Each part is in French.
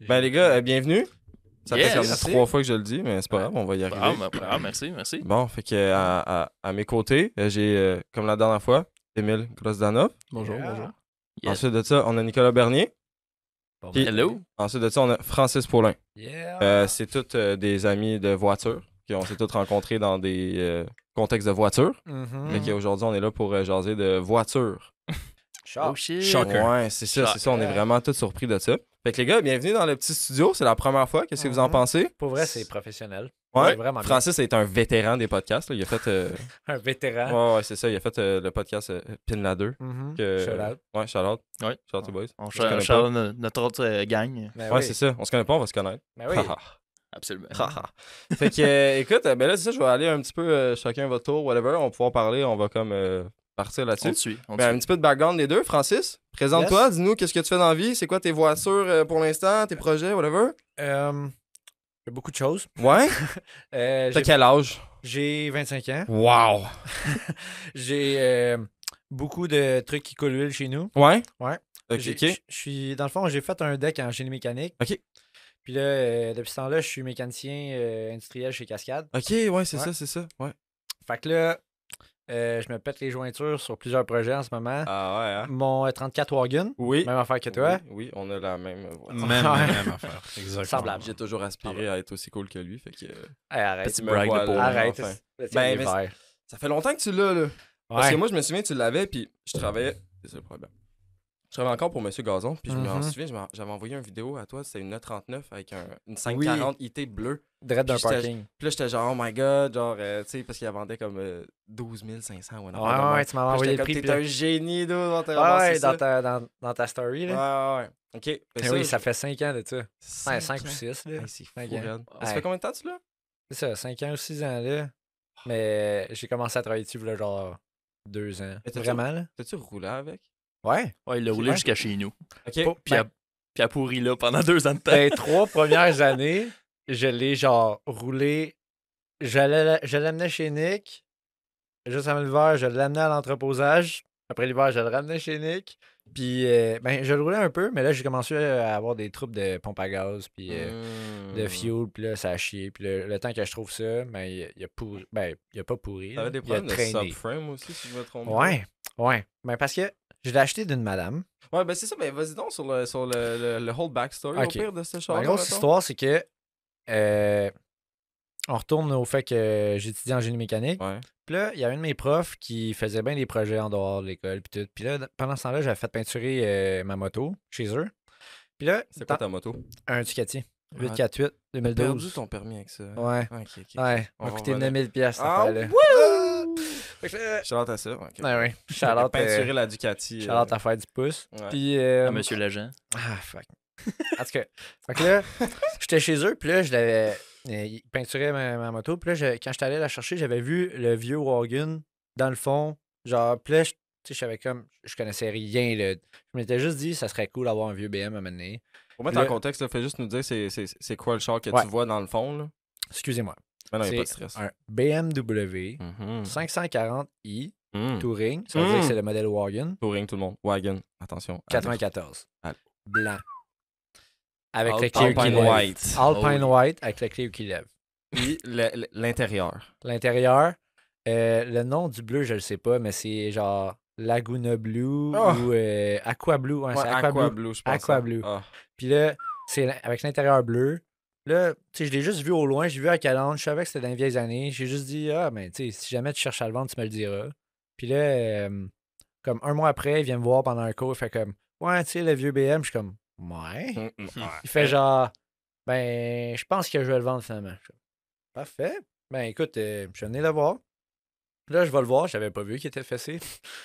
Ben les gars, bienvenue. Ça fait comme Merci. 3 fois que je le dis, mais c'est pas grave, on va y arriver. Merci. Bon, fait que à mes côtés, j'ai, comme la dernière fois, Émile Grosdanov. Bonjour. Yes. Ensuite de ça, on a Nicolas Bernier. Puis- Hello. Ensuite de ça, on a Francis Paulin. Yeah. C'est tous des amis de voiture qu'on s'est tous rencontrés dans des contextes de voiture. Mhm. Fait qu'aujourd'hui, on est là pour jaser de voiture. Oh shit. Shocker. Ouais, c'est ça, on est vraiment tous surpris de ça. Fait que les gars, bienvenue dans le petit studio, c'est la première fois, qu'est-ce que vous en Mhm. pensez? Pour vrai, c'est professionnel. Ouais, vraiment bien. Francis est un vétéran des podcasts, là. Il a fait... Un vétéran. ouais, c'est ça, il a fait le podcast Pin la 2. Mhm. Que... Shout out. Ouais, shout out. Ouais. Shout out to boys. On se connaît charge notre autre gang. Ben Ouais, oui. c'est ça, on se connaît pas, on va se connaître. Ben oui. Absolument. Fait que, écoute, ben là, c'est ça, je vais aller un petit peu chacun votre tour, whatever, on va pouvoir parler, on va comme partir On là-dessus. te suit. Ben, un petit peu de background des deux. Francis, présente-toi, dis-nous qu'est-ce que tu fais dans la vie, c'est quoi tes voitures pour l'instant, tes projets, whatever. J'ai beaucoup de choses. Ouais? Euh, T'as j'ai- quel âge? J'ai 25 ans. Wow! J'ai beaucoup de trucs qui coulent l'huile chez nous. Ouais? Ouais. Ok, J'ai- ok. Je suis, dans le fond, j'ai fait un deck en génie mécanique. Ok. Puis là, depuis ce temps-là, je suis mécanicien industriel chez Cascade. Ok, ouais, c'est Ouais. ça, ouais. Fait que là, je me pète les jointures sur plusieurs projets en ce moment. Ah ouais, hein? Mon 34 Wagon, Oui. même affaire que toi. Oui, on a la même voiture. Ouais. Même affaire. Exactement. Semblable. J'ai toujours aspiré à être aussi cool que lui, fait que... Hey, arrête. Petit me brag de voilà, pauvre. Arrête. enfin. C'est Ben, des mais verres. Ça fait longtemps que tu l'as, là. Parce Ouais. que moi, je me souviens, tu l'avais, puis je travaillais... C'est ça le problème. Je travaillais encore pour Monsieur Gazon, puis je me Mhm. souviens, j'avais envoyé une vidéo à toi, c'était une 939 avec une 540 IT bleue. Dread d'un Puis j'étais- parking. Puis là, j'étais genre, oh my god, genre, tu sais, parce qu'il la vendait comme 12 500 ou un affaire de Ouais, même. tu m'as Puis envoyé j'étais le prix. comme, puis t'es là- un génie, d'où on t'a Ouais, ramassé ça. dans ta story. Là. Ouais. OK. Ben Eh oui, ça fait 5 ans de ça. Ouais, 5 ou ans. 6. Là. Hey, c'est fou, Cinq ans. raide. Ça Ouais. fait combien de temps, tu l'as? C'est ça, 5 ans ou 6 ans. Là. Mais j'ai commencé à travailler dessus, là, genre 2 ans. Mais t'as-tu- Vraiment, là? T'as-tu roulé avec? Ouais. Ouais, il l'a roulé Ouais. jusqu'à chez nous. OK. Pour- Puis il a pourri là pendant 2 ans de temps. Les 3 premières années, je l'ai genre roulé. Je l'amenais chez Nick. Juste avant l'hiver, je l'amenais à l'entreposage. Après l'hiver, je le ramenais chez Nick. Puis, ben, je le roulais un peu, mais là, j'ai commencé à avoir des troubles de pompe à gaz, puis de fuel, puis là, ça a chié. Puis le temps que je trouve ça, ben, il a pourri. Ben, il a pas pourri. T'avais là. des Il a problèmes de traîné. subframe aussi, si je me trompe pas. Ouais. Ben, parce que je l'ai acheté d'une madame. Ouais, ben c'est ça, ben vas-y donc sur le whole backstory, Ok. au pire, de ce char. La grosse histoire, c'est que on retourne au fait que j'étudie en génie mécanique. Ouais. Puis là, il y a un de mes profs qui faisait bien des projets en dehors de l'école. Puis tout. Puis là, pendant ce temps-là, j'avais fait peinturer ma moto chez eux. Puis là, C'est quoi ta moto? un Ducati. Ah, 848 T'as perdu 2012. ton permis avec ça. Ouais. Ok. Ouais, On m'a va coûté revenir. 9000 pièces cette Ah, affaire-là. wouh! Fait que là, Shout-out à ça. Ok. ouais. Shout-out Peinturer la Ducati. shout-out à faire du pouce. Ouais. Puis, À Monsieur l'agent. ah, fuck. En tout cas, fait que là, j'étais chez eux, puis là, je l'avais. Ils peinturaient ma moto, puis là, quand j'étais allé la chercher, j'avais vu le vieux wagon dans le fond. Genre, puis là, tu sais, je savais comme. Je connaissais rien, là. Je m'étais juste dit, ça serait cool d'avoir un vieux BM à mener. Pour mettre Le- en contexte, là, fais juste nous dire c'est quoi le char que Ouais. tu vois dans le fond. Là. Excusez-moi. Mais non, il n'y a pas de C'est stress. un BMW Mhm. 540i Mhm. Touring. Ça veut dire que c'est le modèle wagon. Touring, tout le monde. Wagon. Attention. 94. Allez. Blanc. Avec le Alpine clé qui Alpine lève. White. Alpine Oh, White avec le clé qui lève. Puis l'intérieur. L'intérieur, le nom du bleu, je le sais pas, mais c'est genre Laguna Blue Oh. ou Aqua Blue. Ouais, Ouais, c'est Aqua, Blue. Blue, je pense. Aqua hein. Blue. Ah. Puis là, c'est avec l'intérieur bleu. Là, tu sais, je l'ai juste vu au loin, j'ai vu à Calandre, je savais que c'était dans les vieilles années. J'ai juste dit, ah, ben, tu sais, si jamais tu cherches à le vendre, tu me le diras. Puis là, comme un mois après, il vient me voir pendant un cours, il fait comme, ouais, tu sais, le vieux BM, je suis comme, ouais. Il fait genre, ben, je pense que je vais le vendre finalement. Je fais, parfait. Ben, écoute, je venais le voir. Là, je vais le voir, j'avais pas vu qu'il était fessé.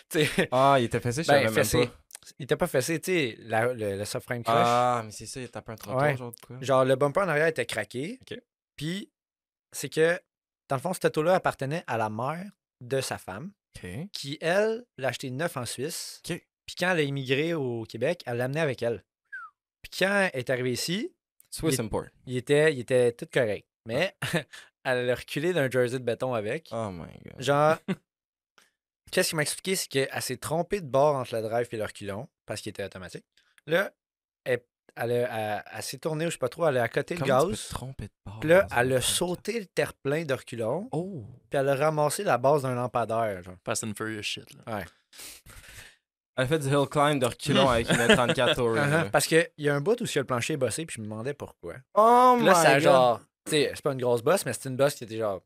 Tu sais, Ah, il était fessé, je ben, savais même fessé. pas. Il était pas fessé, tu sais, le subframe crush. Ah, mais c'est ça, il a tapé un trottoir, Ouais. genre de quoi. Genre, le bumper en arrière était craqué. OK. Puis, c'est que, dans le fond, cette auto-là appartenait à la mère de sa femme, OK. qui, elle, l'a acheté neuf en Suisse. OK. Puis, quand elle a immigré au Québec, elle l'a amené avec elle. Puis, quand elle est arrivée ici, Swiss Il- Import. il était tout correct. Mais, elle a reculé d'un jersey de béton avec. Oh my god. Genre, qu'est-ce qu'il m'a expliqué, c'est qu'elle s'est trompée de bord entre le drive et le reculon, parce qu'il était automatique. Là, elle s'est tournée, ou je sais pas trop, elle a accoté le Comment tu peux gaz. te tromper de bord Puis là, dans un elle a 24? sauté le terre-plein de reculon, Oh! puis elle a ramassé la base d'un lampadaire. Genre. Fast and Furious shit, là. Ouais. Elle a fait du hill climb de reculons avec une 34 Touring. là. Parce qu'il y a un bout où le plancher est bossé, puis je me demandais pourquoi. Oh Puis my là, ça a god! genre. Tu sais, c'est pas une grosse bosse, mais c'est une bosse qui était genre.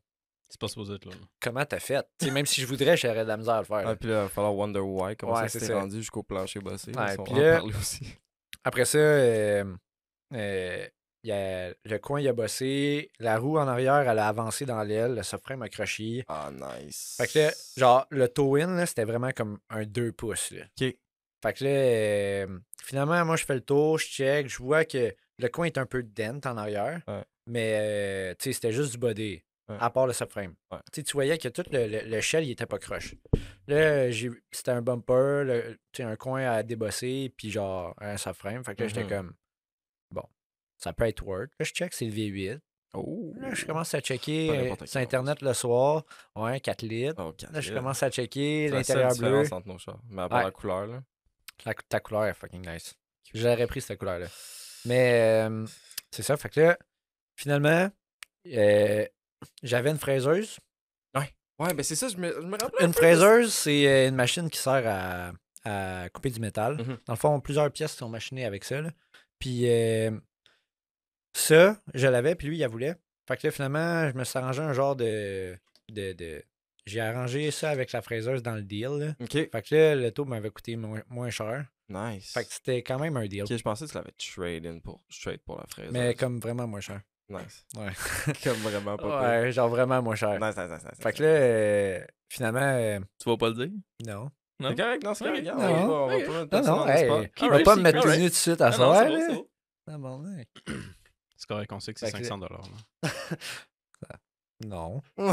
C'est pas supposé être là. Comment t'as fait? Tu sais, même si je voudrais, j'aurais de la misère à le faire. là. Ah, puis là, il va falloir wonder why, comment Ouais, ça c'est s'est ça. rendu jusqu'au plancher bossé. Ouais, on puis va en là- parler aussi. Après ça, le coin il a bossé, la roue en arrière, elle a avancé dans l'aile, le subframe a croché. Ah, nice. Fait que là, genre, le toe-in, là, c'était vraiment comme un 2 pouces. Là. OK. Fait que là, finalement, moi, je fais le tour, je check, je vois que le coin est un peu dent en arrière, Ouais. mais tu sais, c'était juste du body, Ouais. à part le subframe. Ouais. Tu sais, tu voyais que tout le shell, il était pas croche. Là, c'était un bumper, tu sais, un coin à débosser, puis genre un subframe. Fait que là, j'étais Mhm. comme, bon, ça peut être work. Là, je check, c'est le V8. Oh! Là, je commence à checker Pas n'importe sur quel Internet le soir. Ouais, 4 litres. Oh, quatre Là, je litres. commence à checker C'est la seule l'intérieur bleu. différence entre nos chars. Mais à part Ouais. la couleur, là. Ta couleur est fucking nice. J'aurais pris cette couleur-là. Mais c'est ça. Fait que là, finalement, j'avais une fraiseuse. Ouais, ben c'est ça, je me rappelle. Une fraiseuse, c'est une machine qui sert à couper du métal. Mhm. Dans le fond, plusieurs pièces sont machinées avec ça. Là. Puis ça, je l'avais, puis lui, il la voulait. Fait que là, finalement, je me suis arrangé un genre de... J'ai arrangé ça avec la fraiseuse dans le deal. Là. OK. Fait que là, le taux m'avait coûté moins cher. Nice. Fait que c'était quand même un deal. Ok, je pensais que tu l'avais trade-in straight pour la fraise. Mais comme vraiment moins cher. Nice. Ouais. Comme vraiment pas Ouais, genre vraiment moins cher. pire. Nice. Fait que là, finalement, Tu vas pas le dire? non. Non? C'est correct, non, c'est correct. Ok. regarde, Non. on va pas mettre Non, personne non, on the hey, spot. il va Alright, pas me mettre alright. tout nu tout de suite à Ah non, soir, c'est bon, là. c'est bon. Ah, bon, mec. C'est correct, on sait que c'est Fait que- $500. Là. Non. fait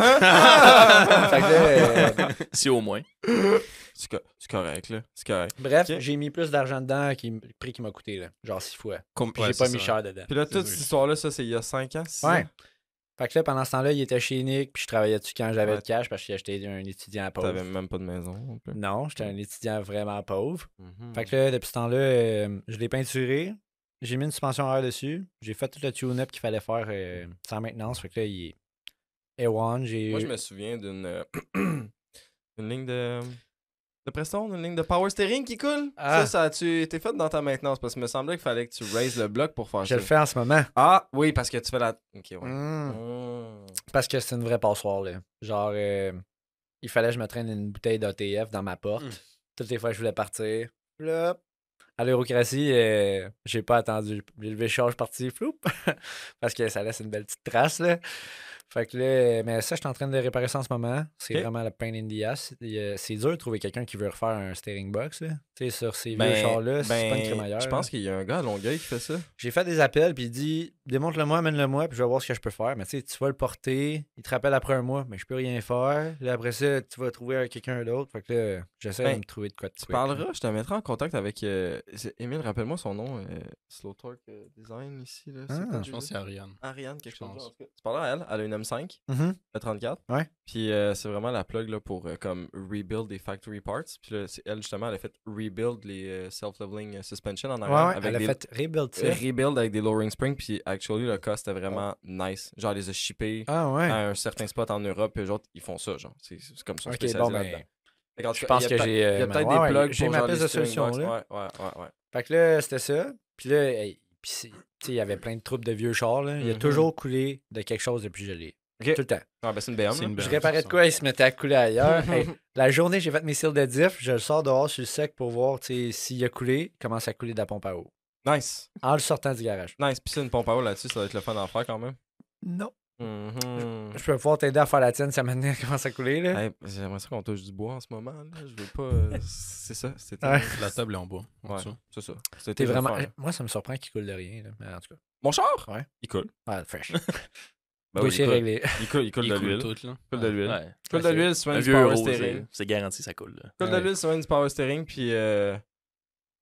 Fait que là, Si au moins. C'est correct, là. C'est correct. bref, Ok. j'ai mis plus d'argent dedans que le prix qui m'a coûté, là. Genre 6 fois. Puis Ouais, j'ai pas c'est mis ça. cher dedans. Puis là, toute C'est cette sûr. histoire-là, ça, c'est il y a 5 ans, 6 Ouais. ans. Fait que là, pendant ce temps-là, il était chez Nick, puis je travaillais dessus quand j'avais Ouais. le cash parce que j'étais un étudiant pauvre. T'avais même pas de maison. non plus. Non, j'étais un étudiant vraiment pauvre. Mhm. Fait que là, depuis ce temps-là, je l'ai peinturé. J'ai mis une suspension air dessus. J'ai fait tout le tune-up qu'il fallait faire sans maintenance. Fait que là, il est A1. Moi, je me souviens d'une une ligne de Preston, une ligne de power steering qui coule. Ah. Ça a-tu été fait dans ta maintenance? Parce que me semblait qu'il fallait que tu raises le bloc pour faire Je ça. le fais en ce moment. Ah, oui, parce que tu fais la... Ok, ouais. Mm. Mm. Parce que c'est une vraie passoire, là. Genre, il fallait que je me traîne une bouteille d'ATF dans ma porte. Toutes les fois que je voulais partir. Flop. À l'Eurocratie, j'ai pas attendu. J'ai levé le char, je suis parti, floup. Parce que ça laisse une belle petite trace, là. Fait que là, mais ça, je suis en train de réparer ça en ce moment. C'est Ok. vraiment le pain in the ass. C'est dur de trouver quelqu'un qui veut refaire un steering box, là. Tu sais, sur ces vieux chars-là, c'est pas une crémaillère. je pense qu'il y a un gars à Longueuil qui fait ça. J'ai fait des appels, puis il dit démontre-le-moi, amène-le-moi, puis je vais voir ce que je peux faire. Mais tu sais, tu vas le porter, il te rappelle après un mois, mais je peux rien faire. Là, après ça, tu vas trouver quelqu'un d'autre. Fait que là, j'essaie Ben, de me trouver de quoi de Tu quick, parleras, je te mettrai en contact avec... Émile, rappelle-moi son nom. Slow Torque Design ici. Là. C'est Ah, quoi Je pense que c'est Ariane. Ariane, quelque Je chose. pense. En tout cas. Tu parleras à elle. Elle a une M5, là. Mhm. la 34. Ouais. Puis c'est vraiment la plug là, pour comme rebuild des factory parts. Puis là, elle, justement, elle a fait rebuild les self-leveling suspension en Ouais, arrière. ouais, avec elle a des fait rebuild ça. rebuild avec des lowering springs. Puis actually, le cost était vraiment nice. Genre, elle les a shippés Ah ouais. à un certain spot en Europe. Puis eux autres, ils font ça. Genre, c'est comme ça. Ok, spécialisé bon, là-dedans. ben, Fait qu'en tout je cas, pense il y que a peut- j'ai. il y a peut-être ouais, des ouais, plugs j'ai pour ma genre piste les de steering solution, box. là. Ouais. Fait que là, c'était ça. Puis là, puis tu sais, il y avait plein de troupes de vieux chars, là. Il a Mhm. toujours coulé de quelque chose depuis que je l'ai. Ok. Tout le temps. Ah, ben c'est une BM. C'est là. une Je BM, réparais de ça. quoi, il se mettait à couler ailleurs. Hey, la journée, j'ai fait mes cils de diff, je le sors dehors sur le sec pour voir tu sais, s'il a coulé, il commence à couler de la pompe à eau. Nice. En le sortant du garage. Nice. Puis c'est une pompe à eau là-dessus, ça va être le fun d'en faire quand même. Non. Mhm. Je peux pouvoir t'aider à faire la tienne, ça maintenant commence à couler, là. Hey, j'aimerais ça qu'on touche du bois en ce moment. Là. Je veux pas. C'est ça. C'était. Ouais. La table est en bois. En Ouais, dessous. c'est ça. T'es C'était vraiment. le fun. Moi, ça me surprend qu'il coule de rien, là. Mais en tout cas. Mon char? Ouais. Il coule. Ouais, fresh. Ben Oui, oui, c'est il coule. réglé. Il coule, il coule Il de coule l'huile. tout, là. Il coule de l'huile. Ouais. Il coule de l'huile, souvent Un du vieux power euro, steering. c'est garanti, ça coule. Là. Il coule de Ouais. l'huile, souvent du power steering. Puis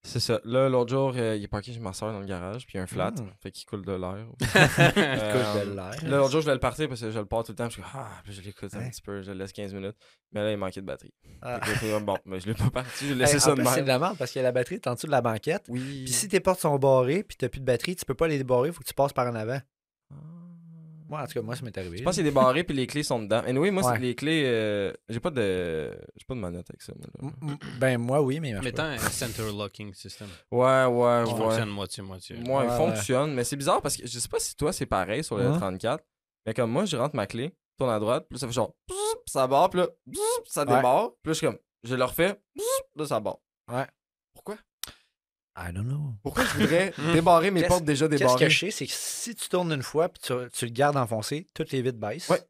C'est ça. Là, l'autre jour, il est parké chez ma soeur dans le garage, puis il y a un flat, fait qu'il coule de l'air. Coule de l'air. Là, l'autre jour, je voulais le partir parce que je le pars tout le temps. Je suis puis je l'écoute un Ouais. petit peu, je le laisse 15 minutes. Mais là, il manquait de batterie. Ah. Fait que j'ai fait, bon, mais je l'ai pas parti, j'ai Hey, laissé ça en de plus, c'est de même. la merde parce que la batterie est en dessous de la banquette. Oui. Puis si tes portes sont barrées puis t'as plus de batterie, tu peux pas les débarrer, il faut que tu passes par en avant. Moi, en tout cas, moi, ça m'est arrivé. Je pense qu'il est débarré puis les clés sont dedans. Anyway, moi, Ouais. c'est les clés. J'ai pas de manette avec ça. Moi, là. Ben, moi, oui, mais il marche Mettons pas. un center locking system. Ouais. Qui fonctionne moitié-moitié. Moi, il Ouais, fonctionne, mais c'est bizarre parce que je sais pas si toi c'est pareil sur le Hein? 34, mais comme moi, je rentre ma clé, tourne à droite, puis là, ça fait genre bzzz, ça barre, puis là bzzz, ça Ouais. débarre, puis là, je suis comme, je le refais, bzzz, là, ça barre. Ouais. Pourquoi? I don't know. Pourquoi je voudrais débarrer mes portes déjà Qu'est-ce débarrées? que je sais, c'est que si tu tournes une fois puis tu le gardes enfoncé, toutes les vitres baissent. Ouais.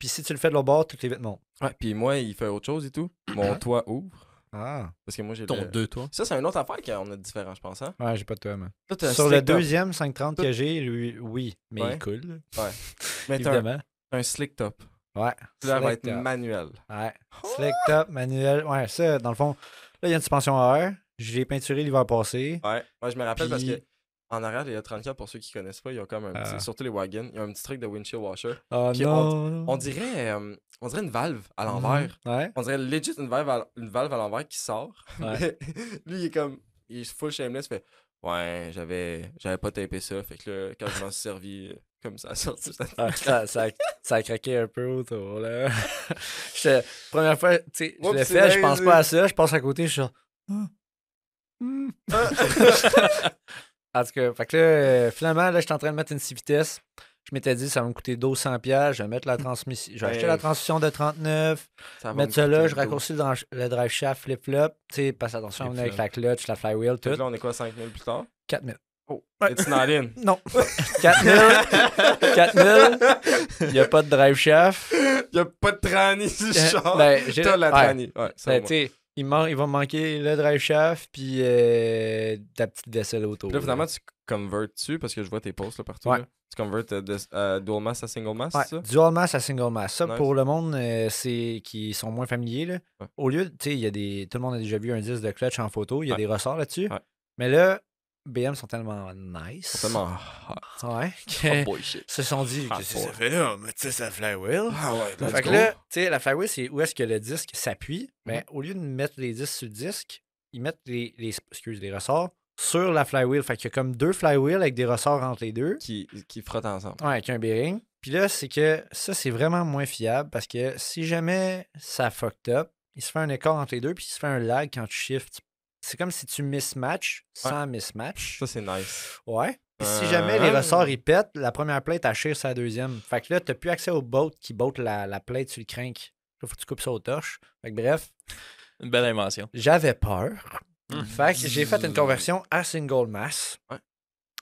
Puis si tu le fais de l'autre bord, toutes les vitres montent. Ouais, puis moi, il fait autre chose et tout. Mon Ouais. toit ouvre, Ah. parce que moi, j'ai Ton le... 2, toi. Ça, c'est une autre affaire qu'on a différent, je pense, hein? Ouais, j'ai pas de toi, man. Toi, t'as un Sur le slick top. deuxième 530 que j'ai, lui, oui, mais Ouais. il coule. Mais t'as Évidemment. un slick top. Ouais. Puis là, elle va Slick être top. manuel. Ouais. Slick top, manuel. Ouais, ça, dans le fond, là, il y a une suspension à air. J'ai peinturé l'hiver passé. Ouais, moi je me rappelle parce Puis- que en arrière, les A34, pour ceux qui connaissent pas, ils ont comme un petit, Ah. surtout les wagons, ils ont un petit truc de windshield washer. Oh Puis non. On dirait une valve à l'envers. Ouais. On dirait legit une valve à l'envers qui sort. Ouais. Lui, il est comme, il est full shameless, il fait ouais, j'avais pas tapé ça, fait que là, quand je m'en suis servi, comme ça a sorti. Ah, ça a craqué un peu autour, là. Première fois, tu sais, je Oups, l'ai c'est fait, je bien, pense pas à ça, je passe à côté, je suis genre. Ah. En tout cas, fait que là, finalement, là, je suis en train de mettre une 6 vitesses. Je m'étais dit, ça va me coûter 1200$. Je vais mettre la transmission. Je vais acheter la transmission de 39. Ça va Mettre me ça là, coûter je le dos. raccourcis le drive shaft flip-flop. Tu sais, passe attention à venir avec la clutch, la flywheel, Fait que tout. là, on est quoi, 5000 plus tard? 4000. Oh, Ouais. it's not in. Non. 4000. 4000. Il n'y a pas de drive shaft. Y'a pas de tranny sur le char. Ben, j'ai- T'as la ouais. tranny. Ouais, ça Ben, va. tu sais, il va me manquer le drive shaft puis ta petite vaisselle auto. Puis là, là. finalement, tu convertes dessus parce que je vois tes posts là, partout. Ouais. Là. Tu convertes de dual mass à single mass, Ouais, c'est ça? dual mass à single mass. Ça, Nice. pour le monde qui sont moins familiers, là, Ouais. au lieu, tu sais, il y a tout le monde a déjà vu un disque de clutch en photo, il y a Ouais. des ressorts là-dessus. Ouais. Mais là, BM sont tellement nice. C'est tellement. Ouais, Oh que boy shit. se sont dit, Ah, qu'est-ce que boy. ça fait là? Mais tu sais, ça flywheel. Ah ouais, Fait que là, tu sais, la flywheel, c'est où est-ce que le disque s'appuie. Mais au lieu de mettre les disques sur le disque, ils mettent les ressorts sur la flywheel. Fait qu'il y a comme deux flywheels avec des ressorts entre les deux. qui frottent ensemble. Ouais, avec un bearing. Puis là, c'est que ça, c'est vraiment moins fiable parce que si jamais ça fucked up, il se fait un écart entre les deux, puis il se fait un lag quand tu shifts. C'est comme si tu mismatch sans mismatch. Ça, c'est nice. Ouais. Puis si jamais les Ah. ressorts ils pètent, la première plate achire sa deuxième. Fait que là, t'as plus accès au boat qui botte la plate sur le crank. Là, faut que tu coupes ça au torche. Fait que bref, Une belle invention. j'avais peur. Fait que j'ai fait une conversion à single mass. Ouais.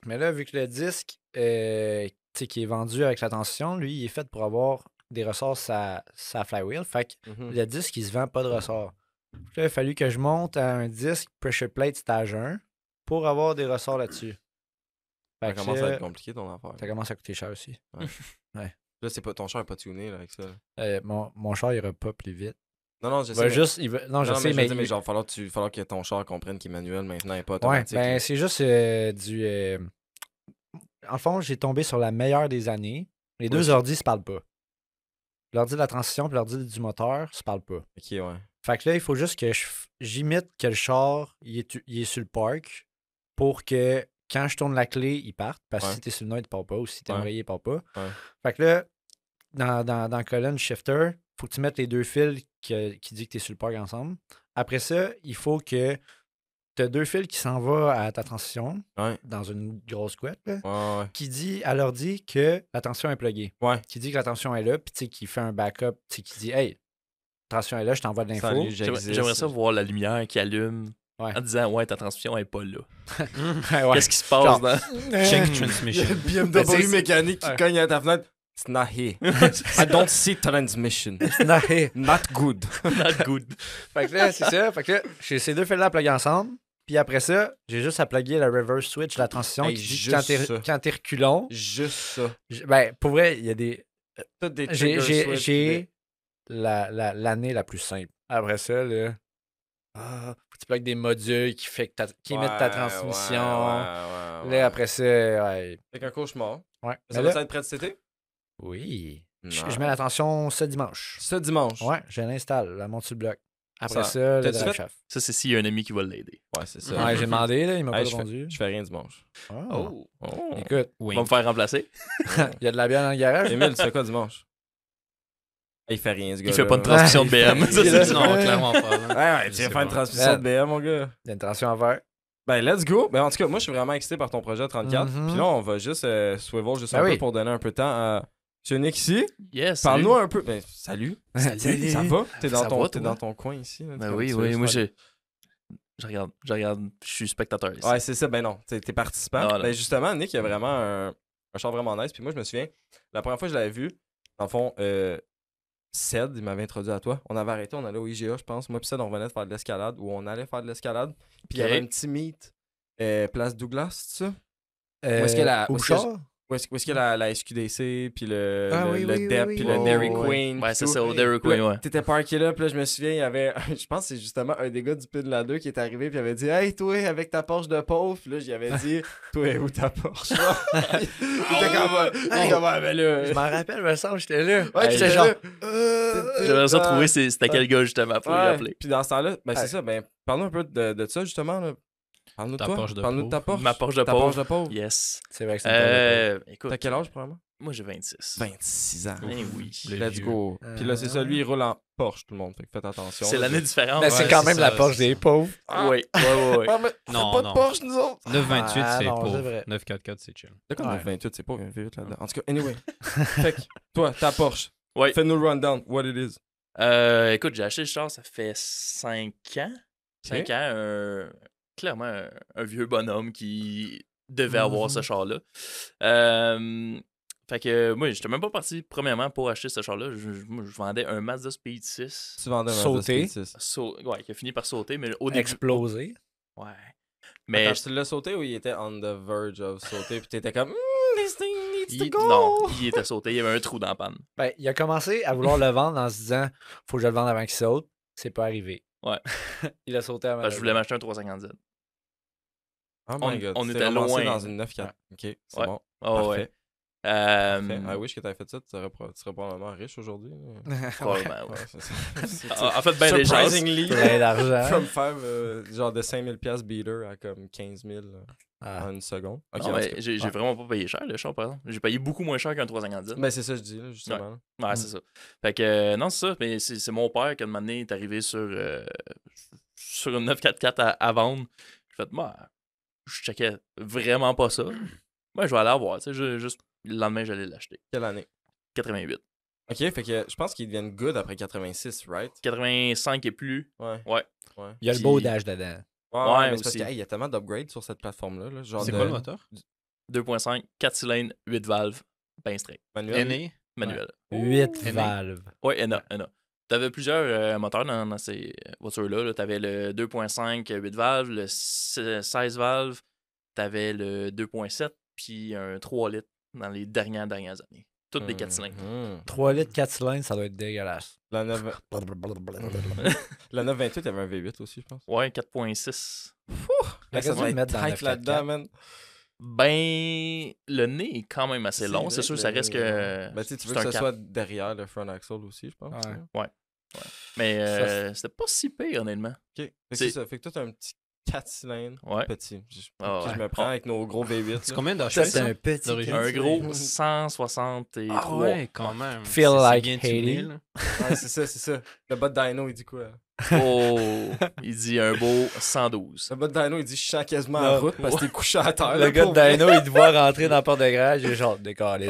Mais là, vu que le disque tu sais, qui est vendu avec la tension, lui, il est fait pour avoir des ressorts sa flywheel. Fait que Mhm. le disque, il se vend pas de ressorts. Puis là, il a fallu que je monte à un disque pressure plate stage 1 pour avoir des ressorts là-dessus. Fait Ça que commence à là, être compliqué ton affaire. ça commence à coûter cher aussi. Là, c'est pas ton char est pas tuné là, avec ça. Mon char, il ira pas plus vite. Non, je Il sais. va mais- juste. Non, je non, sais, mais mais. je veux dire, mais genre, falloir que ton char comprenne qu'il est manuel maintenant et pas Ouais, automatique. ben là. c'est juste du. En le fond, j'ai tombé sur la meilleure des années. Les deux Ouais. ordis se parlent pas. L'ordi de la transition et l'ordi du moteur se parlent pas. Ok, ouais. Fait que là, il faut juste que j'imite que le char il est sur le park pour que quand je tourne la clé, il parte. Parce que Ouais. si t'es sur le nord, il part pas. Ou si t'es Ouais. enrayé, il part pas. Ouais. Fait que là, dans la colonne shifter, faut que tu mettes les deux fils qui dit que t'es sur le park ensemble. Après ça, il faut que tu as deux fils qui s'en vont à ta transition Ouais. dans une grosse couette là, Ouais, ouais. qui dit à l'ordi que la tension est pluggée. Ouais. Qui dit que la tension est là, puis tu sais, qui fait un backup, tu sais, qui dit hey, la tension est là, je t'envoie de l'info. Salut, J'aimerais ça voir la lumière qui allume Ouais. en disant ouais, ta transmission est pas là. Ouais. Qu'est-ce qui se passe Genre- dans. Check Il y a transmission. le Ben, BMW c'est- mécanique qui Ouais. cogne à ta fenêtre. It's not here. I don't see transmission. Non, hey. Not good. Not good. Fait que là, c'est ça. Fait que là, j'ai ces deux fils-là à plugger ensemble. Puis après ça, j'ai juste à plugger la reverse switch, la transition, Hey, qui dit juste ça. quand t'es reculon. Juste ça. Ben, pour vrai, il y a des. Toutes des J'ai trigger switch, l'année la plus simple. Après ça, là, faut que tu plugues des modules qui émettent ta transmission. Ouais. Là, après ça, ouais. C'est qu'un cauchemar. Ouais. Ça Mais va là, être prêt cet été? oui. Je Non. mets l'attention ce dimanche. Ce dimanche. Ouais, je l'installe, la monte sur le bloc. Après Ça- ça, le t'as-tu drive fait- shaft. Ça, c'est s'il y a un ami qui va l'aider. Ouais, c'est ça. Ouais, j'ai demandé, là, il m'a pas Hey, je répondu. fais rien dimanche. Ah. Oh. Écoute, On va me faire remplacer. il y a de la bière dans le garage. Émile, tu fais quoi dimanche? Il fait rien, ce gars. Il fait pas de transmission de BM. Ouais, Ça, il c'est fait- ça. Non, clairement pas. Ouais, tu vas faire une transmission de BM, mon gars. Il y a une tension à faire. Ben, let's go. Ben, en tout cas, moi, je suis vraiment excité par ton projet 34. Mhm. Puis là, on va juste swivel juste Ben un peu oui. pour donner un peu de temps à M. Nick ici. Yes. Parle-nous un peu. Ben, salut. Salut. Ça va? T'es Ça dans, va, t'es toi? dans ton coin ici. Là, Ben comme oui, tu oui. veux, Moi, je je regarde. Je suis spectateur ici. Ouais, c'est ça. Ben non, t'es participant. Ah, là. Ben justement, Nick, il a vraiment un char vraiment nice. Puis moi, je me souviens, la première fois que je l'avais vu, dans le fond, Ced, il m'avait introduit à toi. On avait arrêté, on allait au IGA, je pense. Moi, puis Ced, on revenait de faire de l'escalade, ou on allait faire de l'escalade. Puis il y Ok. avait un petit meet, place Douglas, c'est ça? Où Est-ce est-ce qu'il y a la- où est-ce qu'il y a- Bouchard? Où est-ce qu'il y a la SQDC, puis le oui, le oui, Dep, oui, puis oui. le Oh, Dairy ouais. Queen. Ouais, puis c'est tout. ça, au Dairy Puis là, Queen, ouais. T'étais parké là, puis là, je me souviens, il y avait, je pense que c'est justement un des gars du Pin Ladder qui est arrivé, puis il avait dit, hey, toi, avec ta Porsche de pauvre, puis là, j'y avais dit, toi, où ta Porsche? il était comme, ouais, ben là. Je m'en rappelle, me semble, j'étais là. Ouais, J'étais j'étais genre. là. J'aimerais ça trouver c'était quel gars justement pour lui Ouais, rappeler. puis dans ce temps-là, ben c'est Ouais. ça, ben parle-nous un peu de ça, justement, là. Parle-nous de Ta toi. Porsche de Parle-nous de ta Porsche. Ma Porsche de Ta pauvre. Porsche de pauvre. Yes. C'est vrai que c'est une Écoute. T'as quel âge, probablement? Moi, j'ai 26. 26 ans. Eh oui. Le Let's vieux. go. Puis là, c'est ça, lui, il roule en Porsche, tout le monde. Fait que faites attention. C'est là, l'année différente. Mais c'est Ouais, quand c'est même ça, la Porsche c'est des ça. pauvres. Oui, oui. Ah, mais on Non, fait pas non. de Porsche, nous autres. 928, Ah, c'est non, c'est pauvre. vrai. 944, c'est chill. C'est comme Ouais. 28, c'est pas 28 là-dedans. En tout cas, anyway. Fait que, toi, ta Porsche. Ouais. Fais-nous le rundown. What it is. Écoute, j'ai acheté le char, ça fait 5 ans. 5 ans, clairement un vieux bonhomme qui devait avoir ce char-là. Fait que moi, j'étais même pas parti premièrement pour acheter ce char-là. Moi, je vendais un Mazda Speed 6. Tu vendais un Sauter. Mazda Speed 6. Ouais, qui a fini par sauter, mais au début. Explosé. Ouais. Mais Attends, tu l'as sauté ou il était on the verge of sauter puis t'étais comme this thing needs to il, go. non, il était sauté, il y avait un trou dans la panne. Ben, il a commencé à vouloir le vendre en se disant faut que je le vende avant qu'il saute. C'est pas arrivé. Ouais. Il a sauté avant. Parce que je voulais m'acheter un 350Z. Oh On- my god. on Tu était t'es ramassé loin. dans une 9-4. Ok, c'est Ouais. bon. Oh, Parfait. ouais. Parfait. I wish que t'avais fait ça, tu serais probablement riche aujourd'hui. Probablement, ouais. Ouais, c'est ça. En fait, ben des chances. Surprisingly, Plein d'argent. from faire genre de 5000$ beater à comme 15 000 Ah. en une seconde. Ok, Non, en mais tout cas. j'ai vraiment pas payé cher le char, par exemple. J'ai payé beaucoup moins cher qu'un 350Z. Ben, c'est ça que je dis, là, justement. Ouais, c'est ça. Fait que, non, c'est ça. Mais c'est mon père qui, à un moment donné, est arrivé sur une 944 à vendre. J'ai fait, moi, je checkais vraiment pas ça. Moi, je vais aller la voir. Tu sais, juste le lendemain, j'allais l'acheter. Quelle année? 88. Ok, fait que je pense qu'ils deviennent good après 86, right? 85 et plus. Ouais. Ouais. Il y a le Puis- beau dash dedans. Ouais, Ouais, mais c'est parce aussi. qu'il y a tellement d'upgrades sur cette plateforme-là. Là, genre C'est de quoi le moteur? 2.5, 4 cylindres, 8 valves, ben straight. manuel. NA? Manuel. 8 NA. valves. Ouais, NA. T'avais plusieurs moteurs dans ces voitures-là. Là. T'avais le 2.5 8 valves, le 16 valves, t'avais le 2.7, puis un 3 litres dans les dernières années. Toutes des 4 cylindres. 3 litres, 4 cylindres, ça doit être dégueulasse. La 9... la 928, il y avait un V8 aussi, je pense. Ouais, 4.6. Il Ça aurait dû doit le mettre être dans tight 944. là-dedans, man. Ben, le nez est quand même assez long. C'est vrai sûr, que ça le reste nez, que. Ben, tu sais, tu veux c'est que un ce cap. soit derrière le front axle aussi, je pense. Ouais. Mais Ça, c'était pas si pire, honnêtement. Ok. Fait que C'est- c'est ça. Fait que toi, t'as un petit 4 cylindres Ouais. petit. Je, Ah que je ouais. me prends Ah. avec nos gros V8. C'est là. combien Ça, d'achats? c'est un petit. d'origine. Un c'est- gros 163. Ah ouais, quand même. Feel C'est like bien tuné, Haiti. là. Ouais, c'est ça, c'est ça. Le bot Dino, il dit quoi? Oh, il dit un beau 112. Le bot Dino, il dit je sens quasiment Non. en route parce que t'es couché à terre. Le là, gars pour de vrai. Dino, il te voit rentrer dans la porte de garage, il est genre décalé.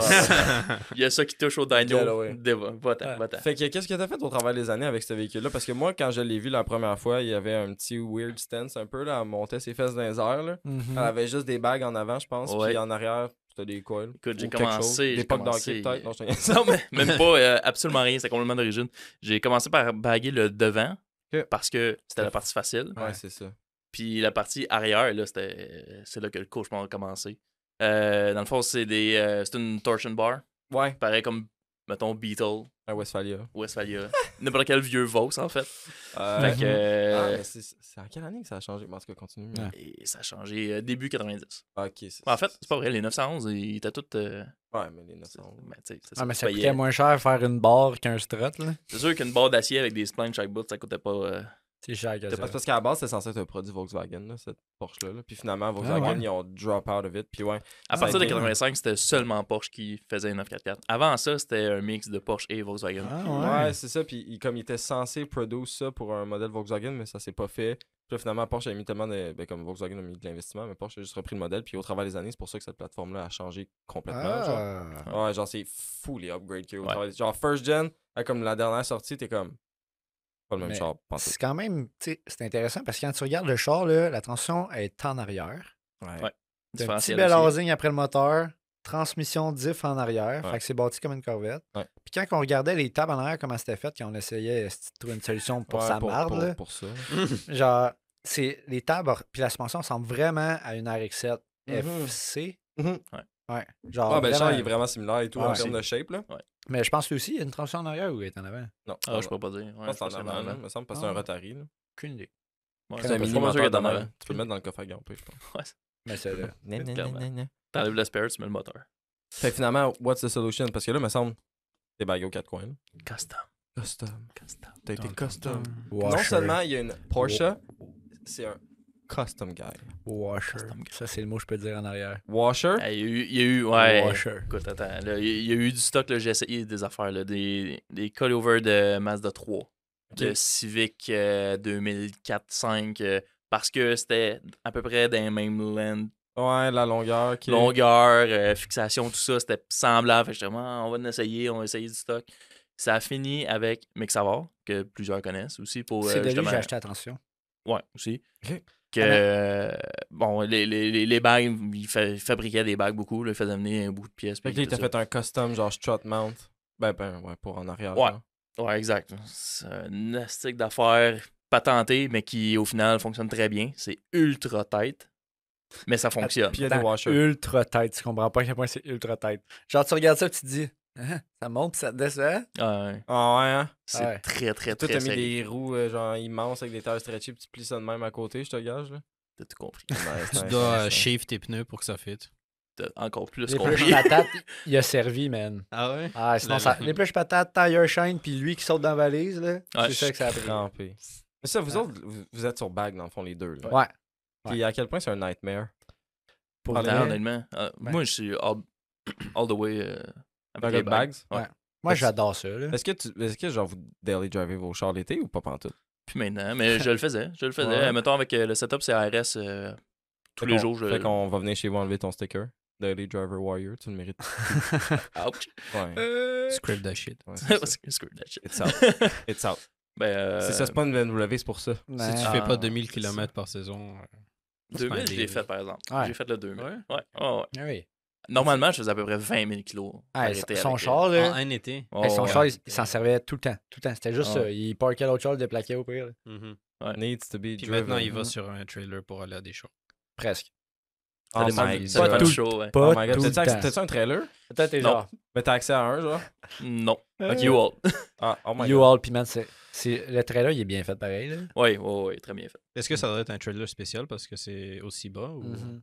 Il y a ça qui touche au dyno. Galloway. Va-t'en, va-t'en. Fait que qu'est-ce que t'as fait au travers des années avec ce véhicule-là? Parce que moi, quand je l'ai vu la première fois, il y avait un petit weird stance un peu, là. Elle montait ses fesses dans les airs, là. Elle avait juste des bagues en avant, je pense. Ouais. Puis en arrière, c'était des coils. Écoute, j'ai ou quelque commencé, chose. j'ai Des pocs commencé- d'hockey, peut-être. Non, je te Non, mais même pas, absolument rien. C'est complètement d'origine. J'ai commencé par baguer le devant Ok. parce que c'était la partie facile. Ouais, c'est ça. Puis la partie arrière, là, c'est là que le cauchemar a commencé. Dans le fond, c'est une torsion bar. Ouais. Pareil comme mettons, Beetle, Un Westphalia. Westphalia, n'importe quel vieux Vaux, en fait. Fait Ah, que, mais c'est en quelle année que ça a changé? En tout cas, continue. Ouais. et ça a changé début 90. Ah, ok. En fait, c'est pas vrai, les 911, ils étaient tous... Ouais, mais les 900. ben, tu sais, c'est Ah, mais tu ça payais. coûtait moins cher faire une barre qu'un strut, là. C'est sûr qu'une barre d'acier avec des splines chaque bout, ça coûtait pas... C'est cher que C'est ça. parce qu'à la base, c'était censé être un produit Volkswagen, là, cette Porsche-là. Là. Puis finalement, Volkswagen, ouais. ils ont drop out of it. Puis ouais. À Ça partir a de été- 85, c'était seulement Porsche qui faisait une 944. Avant ça, c'était un mix de Porsche et Volkswagen. Ah, Ouais, c'est ça. Puis comme il était censé produire ça pour un modèle Volkswagen, mais ça s'est pas fait. Puis là, finalement, Porsche a mis tellement de. Ben, comme Volkswagen a mis de l'investissement, mais Porsche a juste repris le modèle. Puis au travers des années, c'est pour ça que cette plateforme-là a changé complètement. Genre. Ah. Ouais, genre, c'est fou les upgrades qu'il y a au Ouais. travers. Genre, first gen, comme la dernière sortie, t'es comme. Pas le même Mais char, pensez. C'est quand même, tu sais, c'est intéressant parce que quand tu regardes le char, là, la transmission est en arrière. Ouais. T'as un petit Différentiel bel aussi. housing après le moteur, transmission diff en arrière, Ouais. fait que c'est bâti comme une Corvette. Ouais. Puis quand on regardait les tables en arrière, comment c'était fait, quand on essayait de trouver une solution pour Ouais, sa marde, là, pour ça. genre, c'est les tables, puis la suspension ressemble vraiment à une RX-7 Mhm. FC. Mhm. Ouais. Genre, Ah, ben le char, vraiment- il est vraiment similaire et tout Ouais. en termes de shape, là. Mais je pense que lui aussi, il y a une transmission en arrière ou il est en avant? Non. Ah, je peux pas dire. Ouais, Je pense que c'est en c'est avant, là, me semble, parce que c'est un Ah. Rotary, là. Aucune idée. Ouais, C'est un c'est mini pas sûr qu'il moteur est de en avant. même. Tu peux le mettre dans le coffre à gamper, je pense. Ouais, Mais c'est là. clairement. T'enlèves le spare, tu mets le moteur. Fait que finalement, what's the solution? Parce que là, me semble, t'es bagué aux quatre coins. Là. Custom. Custom. T'as été Dun, custom. Washer. Non seulement il y a une Porsche, c'est un custom guy. Washer. Custom. Ça, c'est le mot que je peux dire en arrière. Washer. Ah, il y a eu ouais. Washer. Écoute, attends. Là, il y a eu du stock, là, j'ai essayé des affaires, là, des coilovers de Mazda 3, de Civic 2004-5, parce que c'était à peu près dans les mêmes lengths, Ouais, la longueur. Qui longueur, fixation, tout ça, c'était semblable. Fait que j'étais comme, ah, on va essayer du stock. Ça a fini avec Mixavar, que plusieurs connaissent aussi, pour C'est de lui que justement... j'ai acheté attention. Ouais, aussi. Ok. Que, bon, les bagues, il fabriquait des bagues beaucoup, là, il faisait amener un bout de pièce. Fait que là, il t'a fait un custom genre strut mount. Ben, ouais, pour en arrière. Ouais. genre. Ouais, exact. C'est un astic d'affaires patenté, mais qui, au final, fonctionne très bien. C'est ultra tête, mais ça fonctionne. Puis il y a des Attends, washers. ultra tête. Tu comprends pas à quel point c'est ultra tête. Genre, tu regardes ça et tu te dis, hein, ça monte puis ça descend. Ah ouais. Ah ouais, hein? C'est Ouais. très, très, Toi, très t'as mis serré. des roues genre immenses avec des tailles stretchy, puis tu plies ça de même à côté, je te gage, là. T'as tout compris. Nice, Tu nice, dois nice, nice. shave tes pneus pour que ça fit. T'as encore plus Les compris. pluches patates, il a servi, man. Ah ouais? Ah, sinon, La- ça, les pluches patates, tire shine, puis lui qui saute dans la valise, là, Ouais. c'est ça que ça a pris. Crampé. Mais ça, vous Ah. autres, vous êtes sur bag, dans le fond, les deux, là. Ouais. Puis à quel point c'est un nightmare? Pour Parlez- vrai. Attends, honnêtement, moi, je suis all the way avec les bagues. Ouais. Ouais. Moi, j'adore ça, là. Est-ce que genre vous daily drivez vos chars l'été ou pas pantoute? Puis maintenant, mais je le faisais. Ouais. Mettons, avec le setup CRS, tous les jours, je... Fait qu'on va venir chez vous enlever ton sticker. Daily Driver Warrior, tu le mérites. Ouch. Ouais. Script that shit. Ouais, c'est ça. Screw that shit. It's out. It's out. Ben, C'est ça, c'est pas une BMW, c'est pour ça. Si tu Ouais. fais pas Ah, 2000 c'est km par saison. 2000, je Smiley, l'ai fait, par exemple. Ouais. J'ai fait le 2000. Ouais? Ouais. Ouais. Ah oui. Normalement, je faisais à peu près 20 000 kilos. Ah, arrêté son avec, char, là. En un été. Hey, son ouais. char, il s'en servait tout le temps. Tout le temps. C'était juste Ah. ça. Il parquait l'autre char, le déplaquait au pire. là. Mhm. Needs to be Puis driven. maintenant, il va sur un trailer pour aller à des shows. Presque. Ça Oh dépend, my ça dépend God. du tout- show, ouais. Pas Oh my God. tout le temps. T'as-tu un trailer? Peut-être t'es Non. genre. Mais t'as accès à un, genre? Non. Euh, You-Haul. Ah, oh my God. U-Haul, puis man, le trailer, il est bien fait pareil. Là. Oui, très bien fait. Est-ce que ça doit être un trailer spécial parce que c'est aussi bas ou Mhm.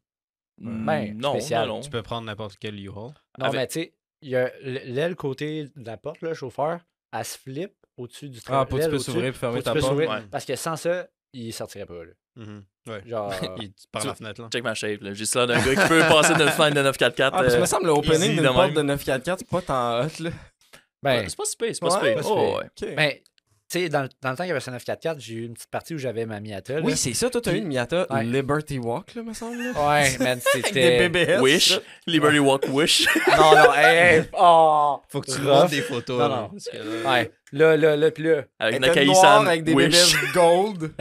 Mm, Ben, non, spécial. non, non. tu peux prendre n'importe quel U-Haul? Non, Avec- mais tu sais, il y a l'aile côté de la porte, le chauffeur, elle se flippe au-dessus du trailer. Ah, pour que tu l'aile peux au-dessus, s'ouvrir et fermer pour que ta tu peux porte. s'ouvrir, Ouais. Parce que sans ça, il sortirait pas. Là. Mhm. Ouais. Genre. Il par Tu- la fenêtre là. Check ma shape, là. J'ai ça d'un gars qui peut passer d'une fenêtre de 944. Ah, parce que me semble l'opening easy d'une de porte même. de 944, c'est pas tant hot, là. ben, C'est pas si pire, c'est pas Ouais, si pire. pas si Oh, pire. ouais. Ok. ben, tu sais, dans le temps qu'il y avait ce 944, j'ai eu une petite partie où j'avais ma Miata. Là. Oui, c'est ça. Toi, t'as eu une Miata Ouais. Liberty Walk, là, me semble. Là. Ouais, man, Avec c'était. des BBS. Wish. ça. Liberty Walk Wish. Non, non, hey, oh! Faut que tu rough. montes des photos. Non, là, non. parce que là- Ouais, là, puis là. Avec Elle une était Kaisan noire avec des Wish. BBS gold.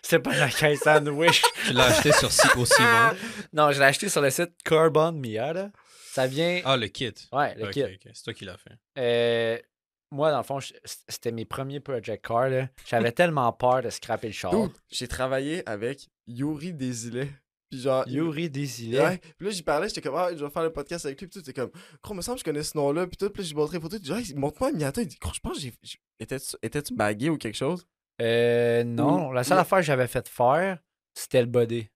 c'est pas la Kaisan Wish. Tu l'as acheté sur au ciment. Non, je l'ai acheté sur le site Carbon Miata. Ça vient. Ah, le kit. Ouais, le Ok, kit. ok. C'est toi qui l'as fait. Moi, dans le fond, c'était mes premiers project cars. Là. J'avais tellement peur de scraper le char. Dude, j'ai travaillé avec Yuri Desilets Puis genre. Yuri Desilets. Ouais, puis là, j'y parlais, j'étais comme, ah, je vais faire le podcast avec lui, puis tout, t'es comme, gros, me semble que je connais ce nom-là, puis tout, puis là, j'ai montré les photos, genre, montre-moi Miata, il dit, gros, je pense que étais-tu bagué ou quelque chose? Non, la seule affaire que j'avais fait faire, c'était le body.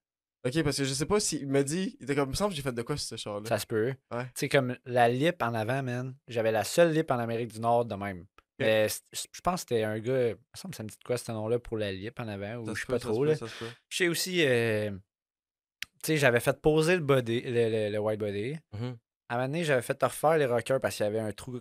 Ok, parce que je sais pas s'il me dit, il était comme, me semble que j'ai fait de quoi sur ce char-là? Ça se peut. Ouais. Tu sais, comme la lip en avant, man. J'avais la seule lip en Amérique du Nord de même. Mais je pense que c'était un gars. Il me semble que ça me dit de quoi ce nom-là pour la lip en avant, ou Ça je se sais peut, pas ça trop. se peut, Là. ça se peut. Je sais aussi. Tu sais, j'avais fait poser le body, le white body. Mhm. À un moment donné, j'avais fait refaire les rockers parce qu'il y avait un trou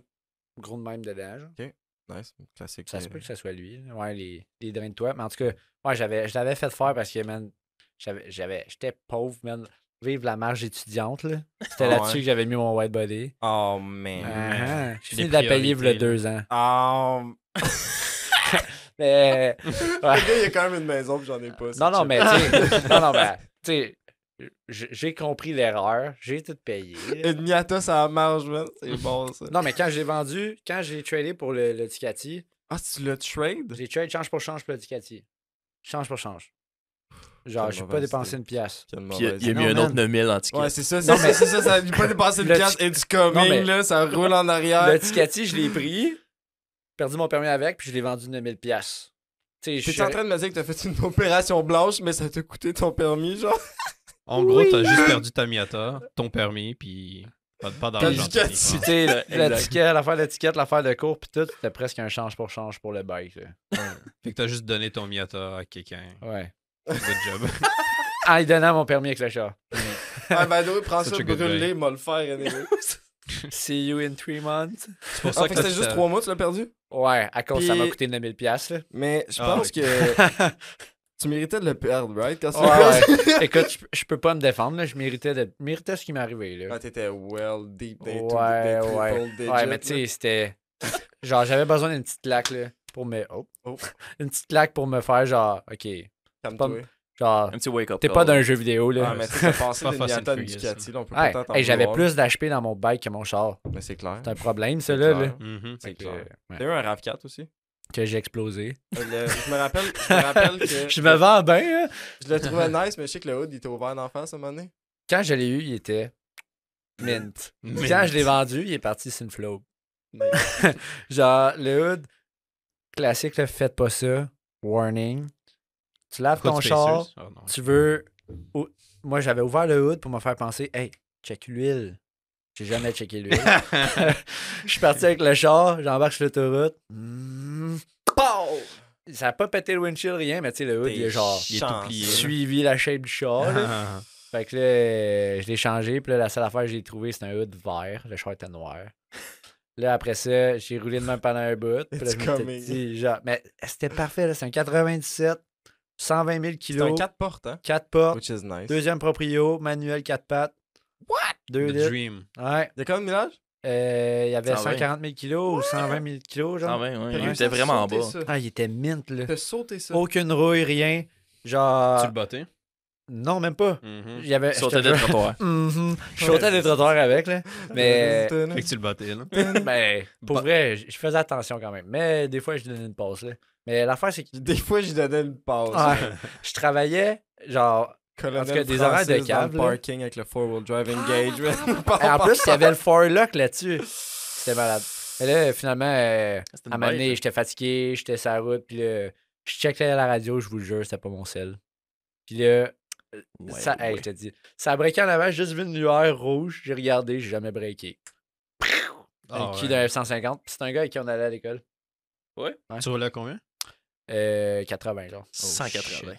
gros de même dedans. Genre. Nice, classique. Ça se peut que ça soit lui. Là. Ouais, les drains de toit. Mais en tout cas, ouais, je l'avais fait faire parce que, man, j'étais pauvre, man. Vive la marge étudiante, là. C'était Ah là-dessus ouais. que j'avais mis mon white body. Oh, man. Je Les finis de la payer il y a priorités, 2 ans. Oh. Mais. Le gars, il y a quand même une maison, puis j'en ai pas. c'est Non, non, chill. mais tu sais. Non, non, mais. Tu sais, j'ai compris l'erreur. J'ai tout payé. là. Une Miata, ça marche, man. C'est bon, ça. Non, mais quand j'ai vendu, quand j'ai tradé pour le Ducati, Ah, tu le trade? j'ai trade change pour le Ducati. Change pour change. Genre, Quelle je n'ai pas mauvaise dépensé idée. une pièce. Quelle Puis il a mauvaise mis Non, un man. autre 9000 en ticket. Ouais, c'est ça, Non, mais- c'est ça, ça n'a pas dépassé une Le pièce. tic- It's coming, Non, mais- là, ça roule en arrière. Le Ducati, je l'ai pris, perdu mon permis avec, puis je l'ai vendu 9000 pièces. Tu sais, T'es en train de me dire que t'as fait une opération blanche, mais ça t'a coûté ton permis, genre? En gros, t'as juste perdu ta Miata, ton permis, puis pas d'argent. Ducati. Puis, tu sais, Exact. l'affaire d'étiquette, l'affaire de cours, puis tout, c'était presque un change pour le bike. Là. Fait que t'as juste donné ton Miata à quelqu'un. Ouais. Good job. En lui donnant mon permis avec le chat. Ah, ben, oui, prends ça, Such a good brûle-les, guy. m'a le faire, anyway. See you in 3 months. C'est pour Ah, ça fait que que c'était juste t'as- 3 mois, tu l'as perdu? Ouais, à cause ça m'a Puis- coûté 9000 pièces. là. Mais je Ah, pense oui. que tu méritais de le perdre, right? Quand tu Ouais, l'as perdu. ouais. Écoute, je peux pas me défendre. Là. Je méritais ce qui m'est arrivé. Là. Ah, t'étais well deep Ouais, into ouais. triple digits, Ouais, mais tu sais, c'était. Genre, j'avais besoin d'une petite claque, là, pour me. Oh. Une petite claque pour me faire, genre, ok. Calme-toi. Genre, Un petit wake-up. t'es call. pas d'un jeu vidéo, là. Ah, mais tu sais, t'as passé pas d'une facile Miata à une de fouiller, Ducati, là, on peut Ouais. pas t'en Hey, j'avais vouloir. plus d'HP dans mon bike que mon char. Mais c'est clair. C'est un problème, ça, C'est là. clair. Mhm. C'est Fait que, clair. ouais, T'as eu un RAV4 aussi? que j'ai explosé. Je me rappelle que Je me vends bien, hein? je le trouvais nice, mais je sais que le hood, il était ouvert d'en face à un moment donné. Quand je l'ai eu, il était mint. Mint. Quand je l'ai vendu, il est parti sur une flow. Genre, le hood, classique, là, faites pas ça. Warning. Tu laves Pas de ton spacers? char, Ah, non. tu veux. Moi, j'avais ouvert le hood pour me faire penser, hey, check l'huile. J'ai jamais checké l'huile. Je suis parti avec le char, j'embarque sur l'autoroute. Pow! Ça a pas pété le windshield, rien, mais tu sais, le hood, il est genre Il est tout plié. là. suivi la shape du char. là. Ah, Fait que là, je l'ai changé. Puis là, la seule affaire que j'ai trouvée, c'était un hood vert. Le char était noir. Là, après ça, j'ai roulé de même pendant un bout. Puis là, It's je m'étais coming. dit, genre, mais c'était parfait. là. C'est un 97, 120 000 C'est un kilos, 4 portes, hein? 4 portes, Which is nice. deuxième proprio, manuel 4 pattes. What? 2 The litres. dream. Ouais. Il y a combien de millage? Il y avait 120. 140 000 kilos ou 120 000 kilos, genre. 120, ouais. T'as Il réussi était à vraiment en sauter bas. ça. Ah, il était mint, là. T'as sauté ça. Aucune rouille, rien. Genre. Tu le battais? Non, même pas. Mhm. Il y avait. Sautait j'étais- des trottoirs. Mhm. Je sautais des trottoirs avec, là. Mais. Fait que tu le battais, là. Ben, pour Bah- vrai, je faisais attention quand même. Mais des fois, je donnais une pause, là. Mais l'affaire, c'est que Des fois, j'y donnais une pause. ouais, je travaillais, genre. Colonel En tout cas, des horaires de Francis cave, dans le là. parking avec le 4-wheel drive engagement. En plus, il y avait le four-lock là-dessus. C'était malade. Mais là, finalement, C'était une à un moment donné, bête. j'étais fatigué, j'étais sur la route, puis là, je checkais la radio, je vous le jure, c'était pas mon sel. Puis là, Ouais, ça, hey, ouais. je te dis, ça a breaké en avant, j'ai juste vu une lueur rouge, j'ai regardé, j'ai jamais breaké. Ah, Qui ouais. d'un F-150, puis c'est un gars avec qui on allait à l'école. Tu roulais à combien? 80, genre. 180.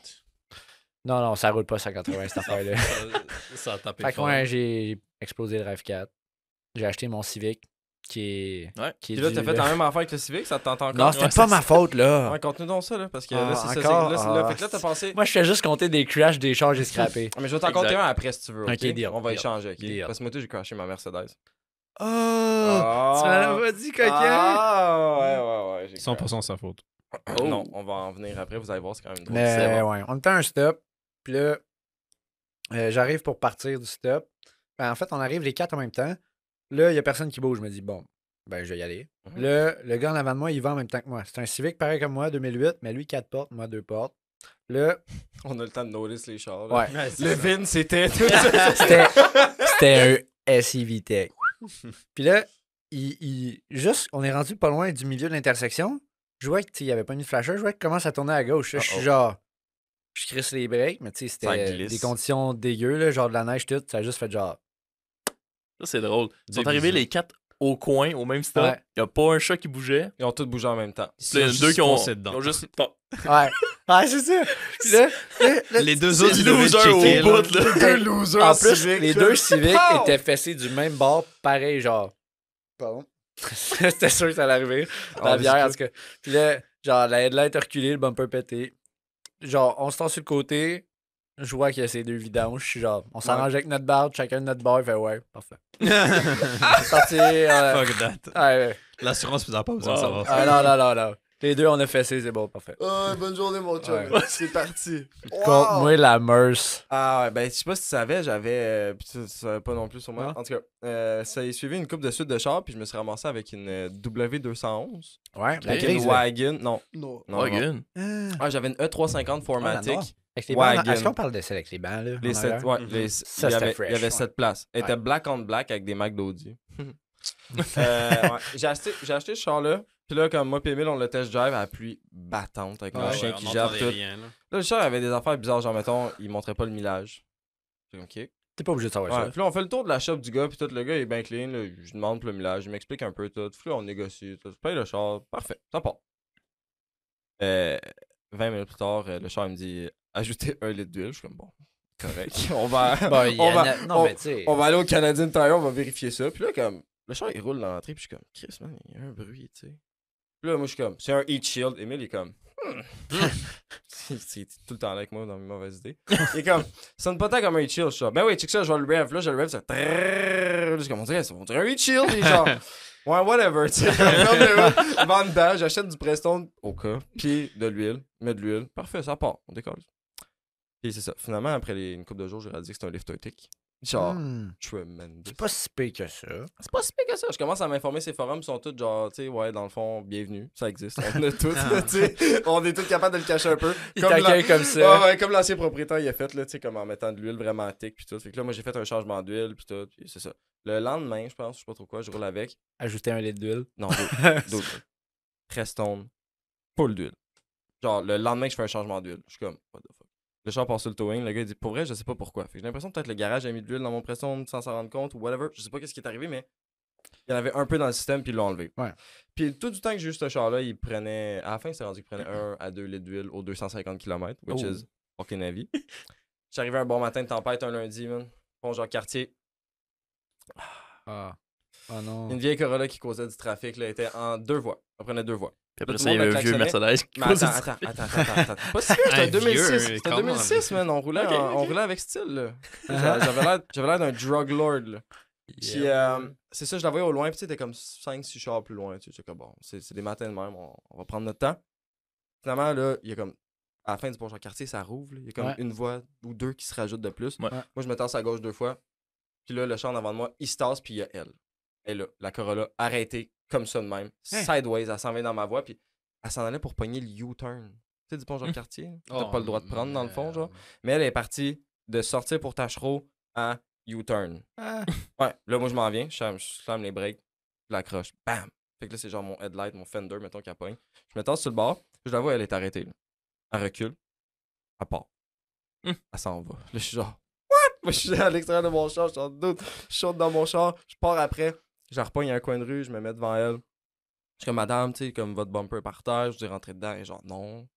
Non, ça roule pas 180, cette affaire-là. Ça a tapé Fait que fort. ouais, j'ai explosé le RAV4. J'ai acheté mon Civic, qui est... Ouais. Qui est Puis là, du- t'as fait la même affaire avec le Civic, ça te tente encore? Non, c'était Ouais, pas c'est ma faute, là. Ouais, continue donc ça, là, parce que Ah, là, c'est ça. encore? Fait que là, t'as pensé... Moi, je fais juste compter des crashs, des chars que j'ai scrappés. Ah, mais je vais t'en Exact. compter un après, si tu veux, ok? Ok, deal, On va deal, échanger, ok? deal. Parce que moi, tout, j'ai crashé ma Mercedes. Oh! Tu m'en as pas dit, coquin? Ah, ouais, j'ai 100% sa faute. crashé. Non, on va en venir après, vous allez voir, c'est quand même drôle. Mais C'est bon. ouais, on était à un stop. Puis là, j'arrive pour partir du stop. Ben, en fait, on arrive les 4 en même temps. Là, il n'y a personne qui bouge. Je me dis, bon, ben, je vais y aller. Mhm. Là, le gars en avant de moi, il va en même temps que moi. C'est un Civic pareil comme moi, 2008, mais lui, 4 portes, moi, 2 portes. Là, On a le temps de notice les chars. Là. ouais. Ouais, c'est Le ça. VIN, c'était. C'était un SUV Tech. Puis là, juste, on est rendu pas loin du milieu de l'intersection. Je vois qu'il n'y avait pas mis de flasher. Je vois qu'il commence à tourner à gauche. Là, je suis genre. Je crisse les breaks, mais tu sais, Ça c'était glisse. des conditions dégueu, là, genre de la neige, tout. Ça a juste fait genre. Ça, c'est drôle. Ils sont Des arrivés bisous. les 4 au coin, au même stop. Ouais. Il n'y a pas un chat qui bougeait. Ils ont tous bougé en même temps. Puis là, il y en a Juste deux qui ont, foncé dedans. ils ont juste. Bon. Ouais. Ouais, c'est ça. Puis là, Les deux C'est autres, ils devaient loser checker, au là. bout, là. Deux losers en plus, civiques, les là. deux civiques Pow! étaient fessés du même bord, pareil, genre. Pardon. C'était sûr que ça allait arriver. La Ah, bière, c'est en tout cas. Puis là, genre, la headlight a reculé, le bumper pété. Genre, on se tend sur le côté. Je vois qu'il y a ces deux vidanges. Je suis genre, on s'arrange avec notre barre, chacun de notre barre. Il fait ouais, parfait. C'est parti. Fuck that. Ouais. L'assurance vous a pas besoin de Wow. savoir ça. Ah, non. Les deux, on a fessé, c'est bon, parfait. Bonne journée, mon chum. Ouais. C'est parti. Contre-moi la Merce. Ah ouais, ben je sais pas si tu savais, j'avais. Puis tu savais pas non plus sur moi. Non. En tout cas, ça a suivi une coupe de suite de char, puis je me suis ramassé avec une W211. Ouais, la Ok, grise. Une là. wagon. Non. Non. Wagon. Ah, j'avais une E350 Formatic. noire. Avec les bancs, Wagon. est-ce qu'on parle de celle avec les bancs, là? Les en 7, arrière? ouais, Mhm. Ça, il y c'était avait, fresh, il y avait ouais. 7 places. Elle était Ouais. black on black avec des Mac d'Audi. Ouais. J'ai acheté ce char-là. Puis là, comme moi et Emile, on le test drive à la pluie battante avec un Ouais, chien on qui jappe entendait tout. rien, là. Là, le char avait des affaires bizarres, genre mettons, il montrait pas le millage. J'ai comme, ok. T'es pas obligé de savoir Ouais, ça. puis là, on fait le tour de la shop du gars, puis tout, le gars est bien clean. Là, je lui demande pour le millage, il m'explique un peu tout. Puis là, on négocie. Tout. Je paye le char, parfait, ça part. 20 minutes plus tard, le char il me dit ajoutez 1 litre d'huile. Je suis comme bon, correct. On va, Bon, il y on en va, a- Non, mais tu sais. on va aller au Canadian Tire, on va vérifier ça. Puis là, comme, le char il roule dans l'entrée, puis je suis comme, Chris, man, il y a un bruit, tu sais. Puis là, moi, je suis comme, c'est un heat shield. Emile, il est comme, c'est tout le temps là avec moi dans mes mauvaises idées. Il est comme, ça sonne pas tant comme un heat shield. Je suis genre, ben oui, check ça, je vais le rev. Là, je le rev, ça. Là, je suis comme, on dirait un heat shield. Il est genre, ouais, whatever, tu sais. Je vais en dedans, j'achète du Prestone au cas, puis de l'huile, mets de l'huile. Parfait, ça part, on décolle. Puis c'est ça. Finalement, après une couple de jours, j'ai réalisé que c'était un lift autique. Genre, tremendous. C'est pas si pire que ça. C'est pas si pire que ça. Je commence à m'informer, ces forums sont tous genre, tu sais, ouais, dans le fond, bienvenue, ça existe. On a tous, là, tu sais. On est tous capables de le cacher un peu. Il Comme t'accueille comme ça. Ouais, comme l'ancien propriétaire, il a fait, là, tu sais, comme en mettant de l'huile vraiment thick, puis tout. Fait que là, moi, j'ai fait un changement d'huile, puis tout, puis c'est ça. Le lendemain, je pense, je sais pas trop quoi, je roule avec. Ajouter 1 litre d'huile. Non, d'eau. Prestone, full d'huile. Genre, le lendemain que je fais un changement d'huile, je suis comme, what the fuck. Le char passe sur le towing, le gars il dit, pour vrai, je sais pas pourquoi. Fait que j'ai l'impression que peut-être le garage a mis de l'huile dans mon Prestone sans s'en rendre compte ou whatever. Je sais pas qu'est-ce qui est arrivé, mais il y en avait un peu dans le système, puis ils l'ont enlevé. Ouais. Puis tout du temps que j'ai eu ce char-là, il prenait, à la fin, c'est rendu qu'il prenait 1 à 2 litres d'huile aux 250 km, which Oh. is fucking heavy. J'arrivais un bon matin de tempête, un lundi, man. Bon, genre quartier. Ah. Oh non. Une vieille Corolla qui causait du trafic, là, était en 2 voies. Elle prenait 2 voies. Puis après Tout ça, le il y monde avait un me vieux klaxonnait. Mercedes qui Mais causait attends. Pas si vieux, c'était Un en 2006. vieux, C'était en comment? 2006, man. On roulait, Ok, on ok. roulait avec style, là. J'avais l'air d'un drug lord, là. Puis, c'est ça, je la voyais au loin, puis tu sais, t'es comme 5-6 chars plus loin, tu sais, comme bon, c'est des matins de même, on va prendre notre temps. Finalement, là, il y a comme, à la fin du pont quartier, ça rouvre, là. Il y a comme Ouais. une voie ou deux qui se rajoutent de plus. Ouais. Moi, je me tasse à gauche 2 fois, puis là, le char en avant de moi, il se tasse, puis il y a elle. Et là, la Corolla, arrêtée, comme ça de même, sideways, elle s'en vient dans ma voie, puis elle s'en allait pour pogner le U-turn. Tu sais, du pont quartier, t'as pas le droit de prendre, dans le fond, genre. Mais elle est partie de sortir pour Tachereau à U-turn. Ah. Ouais, là, moi, je m'en viens, je slam les breaks, je l'accroche, bam! Fait que là, c'est genre mon headlight, mon fender, mettons, qui pogne. Je me tasse sur le bord, je la vois, elle est arrêtée, là. Elle recule, elle part. Elle s'en va. Là, je suis genre, what? Moi, je suis à l'extérieur de mon char, je suis en doute, je saute dans mon char, je pars après, je la repogne à un coin de rue, je me mets devant elle. Je suis comme, madame, tu sais, comme votre bumper est par terre, je dis rentrer dedans, et genre, non.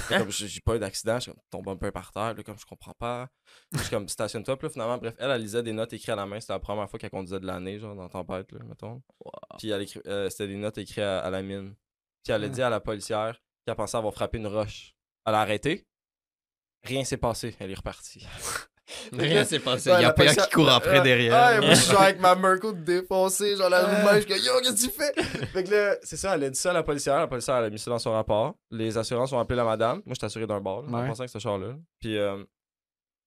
Là, comme, j'ai pas eu d'accident, je suis comme, ton bumper est par terre, là, comme, je comprends pas. Je suis comme, stationne-toi, puis là, finalement, bref, elle lisait des notes écrites à la main, c'était la première fois qu'elle conduisait de l'année, genre, dans Tempête, là, mettons. Puis c'était des notes écrites à la mine. Puis elle a dit à la policière qu'elle pensait avoir frappé une roche. Elle a arrêté. Rien s'est passé, elle est repartie. Rien s'est passé. Ouais, Il y a la pas policière- qui court après derrière. Ouais, moi, je suis genre avec ma Merco défoncée, genre la roue de main, je suis comme, yo, qu'est-ce que tu fais? Fait que là, c'est ça, elle a dit ça à la policière elle a mis ça dans son rapport. Les assurances ont appelé la madame. Moi, j'étais assuré d'un bar, là, en Ouais. pensant que c'était ce char-là. Puis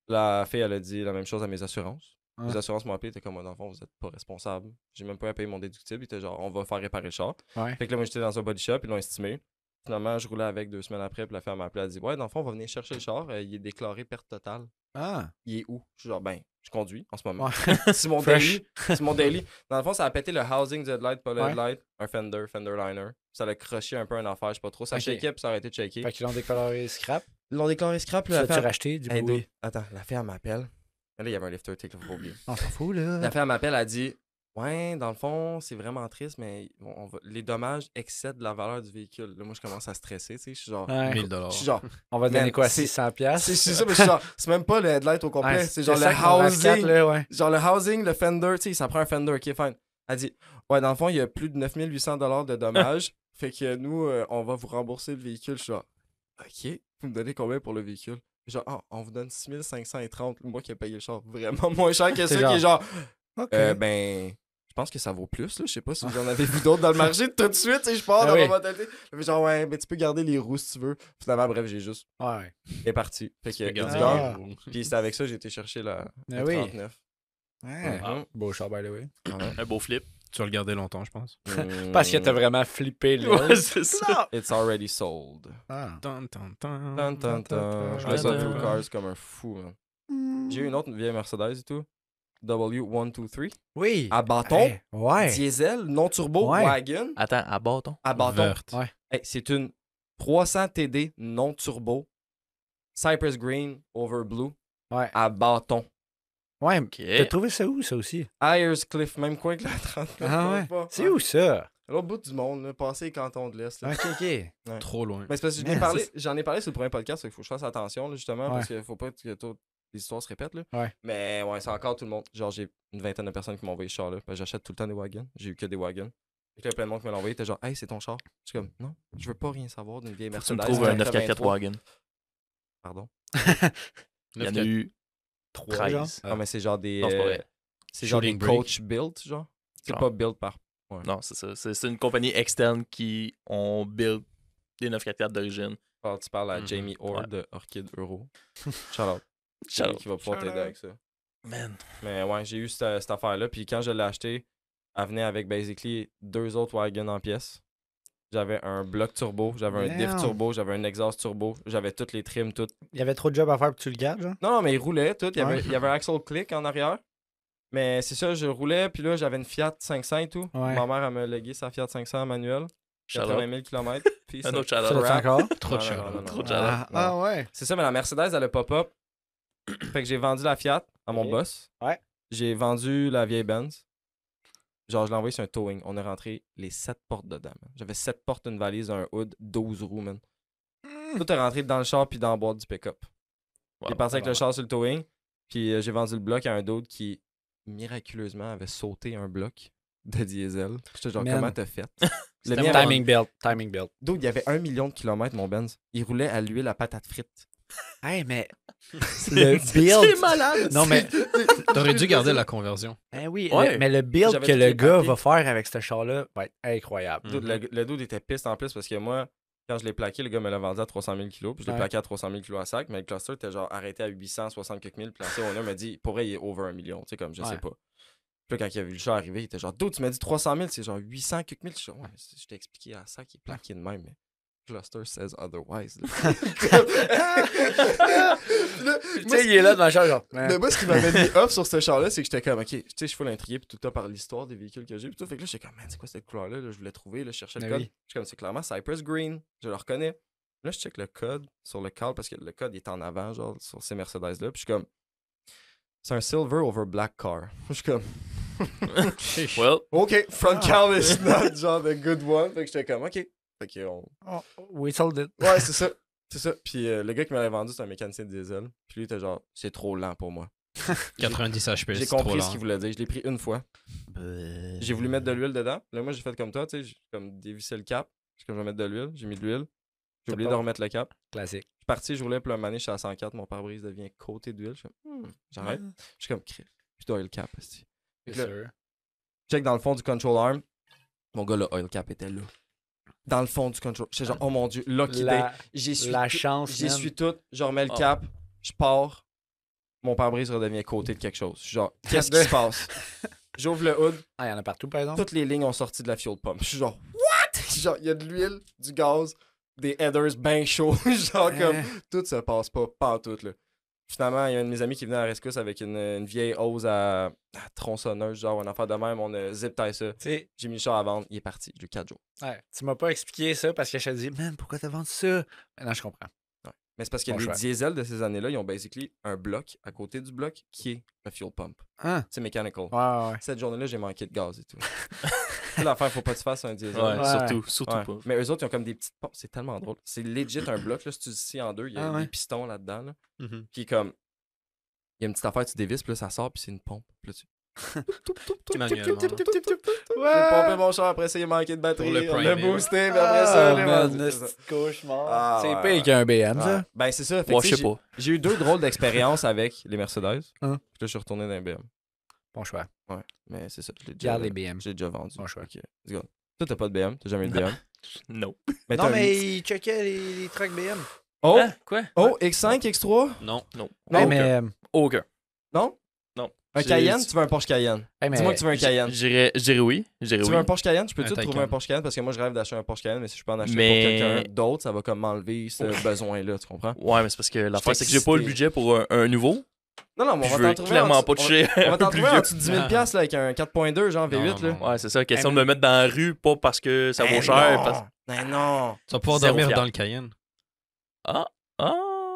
la fille, elle a dit la même chose à mes assurances. Ouais. Les assurances m'ont appelé, t'es comme, dans le fond, vous êtes pas responsable. J'ai même pas à payer mon déductible, ils étaient genre, on va faire réparer le char. Ouais. Fait que là, moi, j'étais dans un body shop, ils l'ont estimé. Finalement, je roulais avec 2 semaines après, puis la fille m'a appelé, elle a dit ouais, dans le fond, on va venir chercher le char, il est déclaré perte totale. Ah. Il est où? Je suis genre, ben, je conduis en ce moment. Ouais. C'est mon Fresh. daily. C'est mon daily. Dans le fond, ça a pété le housing du headlight, pas le Ouais. headlight, un fender liner. Ça l'a croché un peu une affaire, je sais pas trop. Ça Ok. shakeait, puis ça a arrêté de shaker. Fait qu'ils l'ont décoloré scrap. Ils l'ont déclaré scrap, Tu là, la l'as-tu fille. racheté du Hey, coup? dude, attends, la fille, elle m'appelle. Là, il y avait un lifter tick, faut pas oublier. On s'en fout, là. La fille, elle m'appelle, elle dit ouais, dans le fond, c'est vraiment triste, mais les dommages excèdent la valeur du véhicule. Là, moi, je commence à stresser, tu sais. Je suis genre. Ouais. 1000 $. Je suis genre. On va te donner Man, quoi, c'est- 600 piastres? C'est ça, mais je suis genre. C'est même pas le headlight au complet. Ouais, c'est genre le ça qu'on rafle housing. quatre, là, ouais. Genre le housing, le fender, tu sais, ça prend un fender, ok, fine. Elle dit, ouais, dans le fond, il y a plus de 9800 $ de dommages. Fait que nous, on va vous rembourser le véhicule. Je suis genre, ok, vous me donnez combien pour le véhicule? Genre, ah, on vous donne 6530. Moi qui ai payé le char vraiment moins cher que ça, C'est qui est genre, OK. ben, je pense que ça vaut plus, là. Je sais pas si vous en avez vu d'autres dans le marché. Tout de suite, tu sais, je pars Ah dans oui. ma mentalité. Mais genre, ouais, mais tu peux garder les roues si tu veux. Finalement, bref, j'ai juste. Ouais. Il est parti. Fait que, Regarde, it's Ah. gone. Puis c'est avec ça, j'ai été chercher la Ah oui. 39. Ouais. Mhm. Beau char, by the way. Ouais. Un beau flip. Tu vas le garder longtemps, je pense. Parce que t'as vraiment flippé, là. Ouais, c'est ça. It's already sold. Ah. Tan, tan, tan. Tan, tan, tan. Je fais ça through cars comme un fou, man. J'ai eu une autre vieille Mercedes et tout. W123. Oui. À bâton. Hey, ouais. Diesel, non turbo, Ouais. wagon. Attends, à bâton. À bâton. Verte. Ouais. Hey, c'est une 300 TD non turbo. Cypress Green over blue. Ouais. À bâton. Ouais. Ok. T'as trouvé ça où, ça aussi? Ayers Cliff, même coin que la 39. Ah ouais. pas. C'est où, ça? À l'autre bout du monde, là, passer les cantons de l'Est. là. OK, OK. Trop loin. Mais c'est parce que Man, j'en ai parlé sur le premier podcast, il faut que je fasse attention, là, justement, Ouais. parce qu'il faut pas que toutes les histoires se répètent. Là. Ouais. Mais ouais, c'est encore tout le monde. Genre, j'ai une vingtaine de personnes qui m'ont envoyé ce char-là. Parce que j'achète tout le temps des wagons. J'ai eu que des wagons. Et là, plein de monde qui me l'a envoyé. T'es genre, hey, c'est ton char. Je suis comme, non, je veux pas rien savoir d'une vieille Faut que tu Mercedes. me trouves un 83. 944 wagon. Pardon. Il y en a eu 3, genre. 13. Non, mais c'est genre des. Non, c'est pas vrai. C'est genre des Shooting break. coach built, genre. C'est Genre. pas built par. Non, c'est ça. C'est une compagnie externe qui ont build des 944 d'origine. Alors, tu parles à Mhm. Jamie Orr Ouais. de Orchid Euro. Shout out. C'est Shout lui out. qui va pouvoir Shout t'aider out. avec ça. Man. Mais ouais, j'ai eu cette affaire-là. Puis quand je l'ai acheté, elle venait avec basically 2 autres wagons en pièces. J'avais un bloc turbo, j'avais un diff Damn. turbo, j'avais un exhaust turbo, j'avais toutes les trims, toutes. Il y avait trop de jobs à faire pour que tu le gardes, genre? Non, mais il roulait, tout. Ouais. Il y avait un axle click en arrière. Mais c'est ça, je roulais, puis là, j'avais une Fiat 500 et tout. Ouais. Ma mère, elle m'a légué sa Fiat 500 manuelle. Shout 80 out. 000 km. Puis Un autre shout Ça, out. l'as-tu encore? Trop de Non, non, shout-out. non, non, Trop non. de shout-out. Ah, ouais. C'est ça, mais la Mercedes, elle a pop-up. Fait que j'ai vendu la Fiat à mon Ok. boss. Ouais. J'ai vendu la vieille Benz. Genre, je l'ai envoyé sur un towing. On est rentré les 7 portes dedans. man. J'avais 7 portes, une valise, un hood, 12 roues, man. Tout est rentré dans le char puis dans la boîte du pick-up. Wow. J'ai parti avec le vraiment. char sur le towing. Puis j'ai vendu le bloc à un d'autre qui, miraculeusement, avait sauté un bloc de diesel. J'étais genre, Man. comment t'as fait? Le C'était mien, mon- Timing belt. Timing belt. d'autre, il y avait 1 million de kilomètres, mon Benz. Il roulait à l'huile à patate frite. Hey, mais le build. malade. Non, mais. T'aurais dû garder la conversion. Eh oui, Ouais. mais le build J'avais que tous le les gars papiers. va faire avec ce char-là va être incroyable. Dude, le dude était piste en plus parce que moi, quand je l'ai plaqué, le gars me l'a vendu à 300 000 kilos. Puis je l'ai Ouais. plaqué à 300 000 kilos à sac. Mais le cluster était genre arrêté à 860 quelques mille. Puis là, on m'a dit, pour vrai, il est over 1 million. Tu sais, comme je sais Ouais. pas. Puis là, quand il a vu le char arriver, il était genre, dude, tu m'as dit 300 000, c'est genre 800 quelques mille. Je suis genre, ouais, je t'ai expliqué à sac, il est plaqué de même. Mais cluster says otherwise. là. Puis là, Tu moi, sais, il est là devant le char, genre. mais moi, ce qui m'avait mis off sur ce char-là, c'est que j'étais comme, ok, tu sais, je suis full intrigué, puis tout ça par l'histoire des véhicules que j'ai, puis tout. Fait que là, j'étais comme, man, c'est quoi cette couleur-là? Là, je voulais trouver, là, je cherchais le Mais code. oui. Je suis comme, c'est clairement Cypress Green, je le reconnais. Là, je check le code sur le cadre, parce que le code il est en avant, genre, sur ces Mercedes-là, puis je suis comme, c'est un silver over black car. Je suis comme, Well, ok, front Ah. car is not, genre, the good one. Fait que j'étais comme, ok. Fait que, Oh, we sold it. ouais, c'est ça. C'est ça. Puis le gars qui m'avait vendu, c'est un mécanicien de diesel. Puis lui, il était genre, c'est trop lent pour moi. 90 HP, J'ai c'est trop compris ce lent. qu'il voulait dire. Je l'ai pris une fois. J'ai voulu mettre de l'huile dedans. Là, moi, j'ai fait comme toi, tu sais, j'ai comme dévissé le cap. J'ai comme, je vais mettre de l'huile. J'ai mis de l'huile. J'ai T'as oublié pas- de remettre le cap. Classique. Je suis parti, je roulais, puis un moment donné, je suis à 104. Mon pare-brise devient côté d'huile. Je suis comme, j'arrête. Je suis comme, crif. Je dois oil cap. esti. Fait C'est que là, sûr. check dans le fond du control arm. Mon gars, le oil cap était là. Dans le fond du control. J'étais genre, oh mon dieu, lucky day. J'essuie La tout- chance, man. J'essuie tout. Je remets le Oh. cap. Je pars. Mon pare-brise redevient côté de quelque chose. Je suis genre, qu'est-ce qui se passe? J'ouvre le hood. Ah, il y en a partout, par exemple. Toutes les lignes ont sorti de la fuel pump. Je suis genre, what? Genre, il y a de l'huile, du gaz, des headers bien chauds. Genre, comme, tout se passe pas tout, là. Finalement, il y a un de mes amis qui venait à la rescousse avec une vieille hose à tronçonneuse, genre, une affaire de même. On a zip-tie ça. Tu sais, J'ai mis le char à vendre, il est parti. J'ai eu 4 jours. ouais, tu m'as pas expliqué ça parce que je te dis, man, pourquoi t'as vendu ça? Maintenant, je comprends. Mais c'est parce que Bon les choix. diesels de ces années-là, ils ont basically un bloc à côté du bloc qui est le fuel pump. Hein? C'est mechanical. Ouais. Cette journée-là, j'ai manqué de gaz et tout. C'est l'affaire, faut pas que tu fasses un diesel. Ouais, Ouais. surtout Ouais. pas. Mais eux autres, ils ont comme des petites pompes. C'est tellement drôle. C'est legit un bloc. Là, si tu le scies en deux, il y a Ah ouais. des pistons là-dedans. Là. Mhm. Puis comme, il y a une petite affaire, tu dévisses, puis là, ça sort, puis c'est une pompe. Puis là, tu... Manuellement. J'ai pompé mon char, après ça, il a manqué de batterie. Pour le On l'a primer. boosté, puis après ça, Ah, on l'a man, vendu, c'est ça. c'est cauchemar. Ah, C'est ouais, pire qu'un BM, Ouais. ça. Ben, c'est ça. Fait que, Ouais, tu je sais, sais pas. j'ai eu 2 drôles d'expériences avec les Mercedes. Hein? Puis là, je suis retourné dans les BM. Bon choix. Ouais, mais c'est ça. Je l'ai déjà, Garde les BM. j'ai déjà vendu. Bon choix. Ok, let's go. Toi, t'as pas de BM, t'as jamais eu de BM. Non. Mais Non, t'as mais un... il checkait les trucks BM. Oh! Hein? Quoi? Oh, X5, X3? Non. Non. Non, Hey, aucun. mais, Aucun. Non? Non. Un J'ai- Cayenne? Tu veux un Porsche Cayenne? hey, mais Dis-moi que tu veux un Cayenne. Je dirais oui. Je dirais Tu oui. veux un Porsche Cayenne? Je peux-tu Un te trouver Taycan. un Porsche Cayenne? Parce que moi, je rêve d'acheter un Porsche Cayenne, mais si je peux en acheter Mais- pour quelqu'un d'autre, ça va comme m'enlever ce besoin-là, tu comprends? Ouais, mais c'est parce que l'affaire, c'est que j'ai pas le excité. budget pour un nouveau. Non, non, mais Puis on je va veux t'en trouver clairement en pas dessous- toucher on va un peu t'en plus trouver en vieux. dessous de 10 000 piastres, là, avec un 4.2, genre V8, là. Ouais, c'est ça. Question Hey, de me mettre dans la rue, pas parce que ça vaut Ben cher. non! Parce... Ben non! Tu vas pouvoir Zéro dormir fiable. dans le Cayenne. Ah!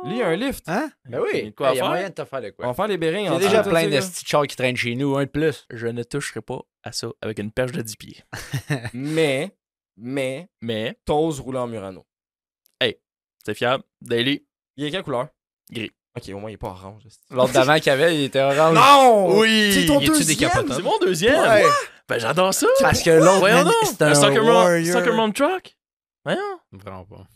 Lui, il a un lift. Hein? Ben oui. Il y a de quoi à Il y a faire. moyen de te faire de On quoi. va faire les bérings Il y a en déjà dessous, plein tu de sais, petits chars qui traînent chez nous, un de plus. Je ne toucherai pas à ça avec une perche de 10 pieds. là. Mais, Mais, t'oses rouler en Murano. c'est fiable. Daily. Il est quelle couleur? Gris. Ok, au moins, il est pas orange. L'autre d'avant qu'il y avait, il était orange. Non! Oui! C'est ton Y a-tu des deuxième! capotables? C'est mon deuxième! Ouais. Ben, j'adore ça! Parce que l'autre, Voyons man, donc! c'est un Soccer warrior. Mom Truck? Voyons! Vraiment pas.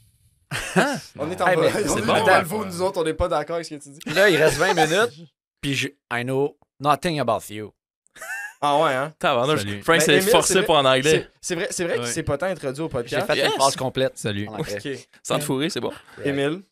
On est en Hey, mais on c'est est bon. dans le faux, nous autres, on n'est pas d'accord avec ce que tu dis. Là, il reste 20 minutes. Puis I know nothing about you. Ah ouais, hein? Tabarnak, Salut. Frank Ben, s'est Émile, c'est forcé vrai- pour en anglais. C'est vrai qu'il Ouais. s'est pas tant introduit au J'ai podcast. fait Yes. une phrase complète. Salut. En anglais. Ok. Sans te fourrer, c'est bon. Émile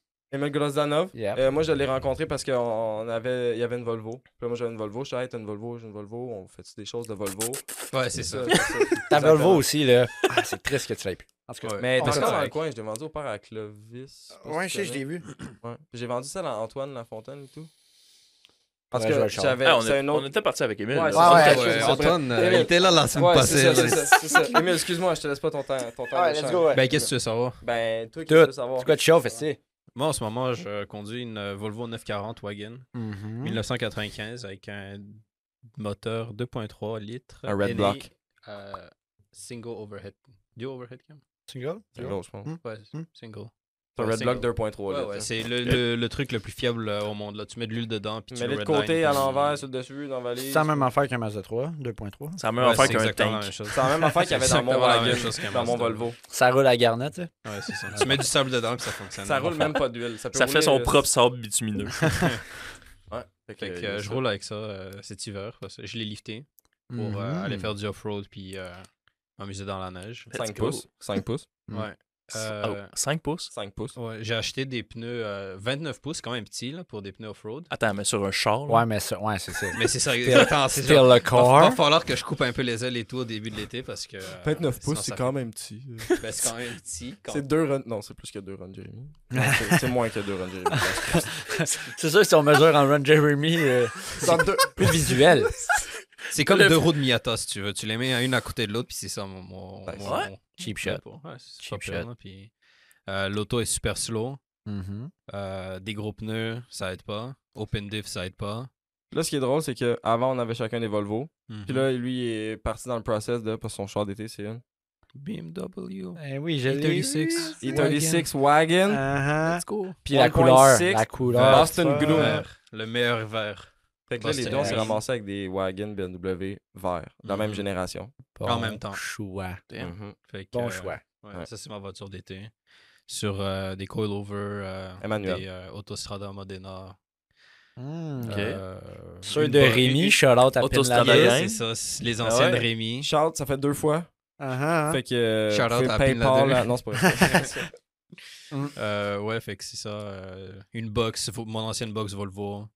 Grozdanov. Yep. Moi, je l'ai rencontré parce qu'il y avait une Volvo. Puis là, moi, j'avais une Volvo. Je suis hey, t'as une Volvo, j'ai une Volvo. On fait des choses de Volvo. Ouais, c'est ça. Ta Exactement. Volvo aussi, là. Ah, c'est triste que tu l'aies plus. En tout cas, Ouais. Mais on t'es s'en encore dans va. le coin. Je l'ai vendu au père à Clovis. Ouais, je sais, je l'ai vu. Ouais. Puis j'ai vendu ça à Antoine Lafontaine et tout. Parce Ouais, je vois que le char. j'avais. Ah, c'est un on autre. était parti avec Émile. Ouais, là. c'est Ouais, ça, ouais, c'est ça. Antoine, Émile. il était là la semaine Ouais, passée. c'est ça, là. c'est ça. Émile, excuse-moi, je te laisse pas ton temps. Ah, let's go, ouais. Ben, qu'est-ce que tu veux savoir? Ben, toi qui Tout. veux savoir. C'est quoi tu chauffes, tu Moi, en ce moment, je conduis une Volvo 940 Wagon Hmm. 1995 avec un moteur 2.3 litres. Un Red NA, Block. Single overhead. Dual overhead cam? Single? C'est gros, je pense. Ouais, Hmm. single. C'est un Ouais, Red Block single. 2.3 Ouais, litres, ouais, là. c'est le truc le plus fiable au monde. Là. Tu mets de l'huile dedans. Puis Tu tu mets le les de redline, côté, à puis- l'envers, sur le dessus, dans la valise. C'est la même affaire qu'un Mazda 3, 2.3. C'est la même Ouais, affaire c'est qu'un exactement la tank. même chose. C'est la même affaire qu'il y avait dans mon Exactement la même wagon, chose qu'un dans mon Mazda. Volvo. Ça roule à garnette, tu sais. Ouais, c'est ça. Tu mets du sable dedans puis ça fonctionne. Ça roule même pas d'huile. peut Ça fait rouler, son propre sable bitumineux. Ouais. Fait que, je roule avec ça cet hiver. Parce que je l'ai lifté pour Mhm. aller faire du off-road puis m'amuser dans la neige. 5 Let's go. pouces. 5 pouces. Ouais. 5 pouces? 5 pouces. Ouais, j'ai acheté des pneus 29 pouces, quand même petit là, pour des pneus off-road. Attends, mais sur un char, là? Ouais, mais ça, ouais, c'est ça. Mais c'est ça, exactement. C'est Still genre, a va car. falloir que je coupe un peu les ailes et tout au début de l'été parce que. 29 sinon, pouces, c'est ça quand même petit. fait- Ben, c'est quand même petit. quand- C'est 2 runs. Non, c'est plus que 2 runs, Jérémy. Non, c'est moins que 2 runs, Jérémy. C'est sûr que si on mesure en Run Jeremy, Dans deux- plus visuel. C'est comme Le- deux roues de Miata si tu veux. Tu les mets une à côté de l'autre puis c'est ça mon. Nice. Ouais. Cheap shot. Ouais, c'est Cheap pas pire, shot. là, puis, l'auto est super slow. Mhm. Des gros pneus, ça aide pas. Open diff, ça aide pas. Là, ce qui est drôle, c'est qu'avant, on avait chacun des Volvo. Mhm. Puis là, lui, il est parti dans le process de. Parce que son char d'été, c'est une. BMW. Eh oui, je l'ai. E36. E36 Wagon. Uh-huh. Let's go. Puis la 1.6, couleur. La couleur. Boston fuck. Gloom. Vert. Le meilleur vert. Fait que là, les Boston deux, on s'est Gloom. ramassés avec des Wagon BMW verts. De la même Mhm. génération. Bon En même temps. choix. Damn. Mhm. Fait que, Bon choix. ouais, Ouais. Ça, c'est ma voiture d'été. Sur des coilovers, Emmanuel. des Autostrada Modena. Hmm. Ok. Ceux une de bo- Rémi, shout-out à Autostrada Pinlader. Gang. C'est ça, c'est les anciennes ouais. Rémi. Charles, ça fait 2 fois. Uh-huh. Fait que. Shout vous out pouvez à PayPal. Pinlader. Non, c'est pas vrai. Ouais, fait que c'est ça. Une box, mon ancienne box Volvo.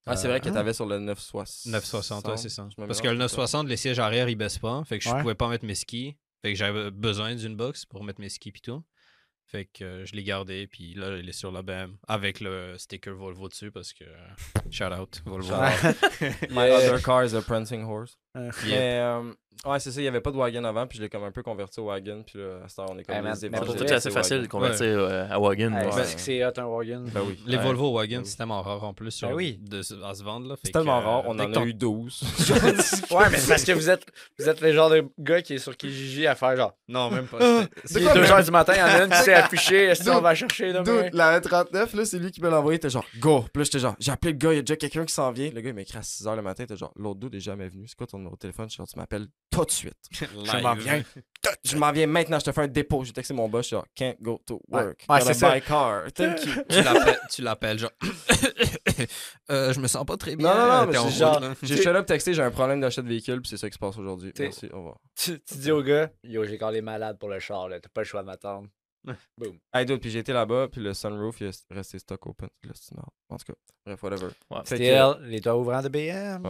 Ah, c'est vrai que t'avais sur le 960. 960, ouais, c'est ça. Je me Parce mélange que le tout ça. 960, les sièges arrière, ils baissent pas. Fait que je Ouais. pouvais pas mettre mes skis. Fait que j'avais besoin d'une box pour mettre mes skis pis tout. Fait que je l'ai gardé, puis là, il est sur la BM avec le sticker Volvo dessus parce que. Shout out, Volvo. My other car is a prancing horse. Yep. Mais ouais, c'est ça, il n'y avait pas de wagon avant, puis je l'ai comme un peu converti au wagon, puis là, à cette heure, on est comme Hey, man, les mais Pour pour toi, vrai, c'est assez facile de convertir à Wagon. Hey, ouais. c'est que c'est hot un wagon. Ben oui. Les Ouais. Volvo Wagon, Ben oui. c'est tellement rare en plus Ben oui. à se vendre. Là, C'est tellement rare, on en a eu 12. Ouais, mais c'est parce que vous êtes le genre de gars qui est sur Kijiji à faire genre. Non, même pas. Il est 2h du matin, il y en a une qui s'est affichée. Est-ce qu'on va chercher demain? Dude, la 39, là, c'est lui qui me l'a envoyé. T'es genre, go. Puis là, j'étais genre, j'ai appelé le gars, il y a déjà quelqu'un qui s'en vient. Le gars, il m'écrit à 6h le matin. T'es genre, l'autre dude est jamais venu. C'est quoi ton numéro de téléphone? Je suis genre, tu m'appelles tout de suite. Je m'en viens. Je m'en viens maintenant, je te fais un dépôt. J'ai texté mon boss, je suis genre, can't go to work. Ouais, Gotta c'est ça. buy car. Thank you. Tu l'appelles genre. Je me sens pas très bien. Non, mais t'es en c'est route, genre, là. j'ai shut up texté, j'ai un problème d'achat de véhicule, puis c'est ça qui se passe aujourd'hui. T'sais- Merci, au revoir. Tu dis au gars, yo, j'ai quand les malades pour le char, là. T'as pas le choix de m'attendre. Boom. Hey, dude, puis j'ai été là-bas, puis le sunroof, il est resté stock open. Là, c'est marrant. En tout cas, bref, whatever. Ouais. Fait que- Still, les toits ouvrants de BM.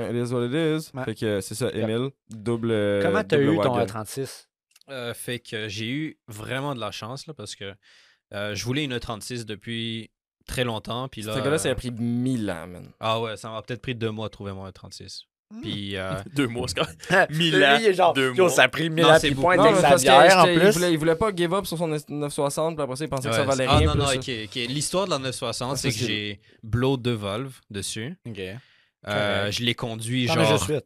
It is what it is. Ouais. Fait que c'est ça, Emile, double. Comment t'as double eu ton wagon. E36? Fait que j'ai eu vraiment de la chance là, parce que je voulais une E36 depuis très longtemps. Puis là, Ce gars-là, ça a pris 1000 ans, man. Ah ouais, ça m'a peut-être pris 2 mois à trouver mon E36. Puis 2 mois, c'est quand 1000 ans, Lui, il est genre, 2 yo, mois. ça a pris 1000 Non, ans, c'est puis beaucoup. point Non, mais parce que d'exabière en il plus. voulait pas give up sur son 960, puis après ça, il pensait que ça ouais, valait ah rien. non, puis non, là, ok. L'histoire de la 960, Ah, c'est ça, que c'est- j'ai blow 2 valves dessus. Ok. Je l'ai conduit T'en as genre. juste 8.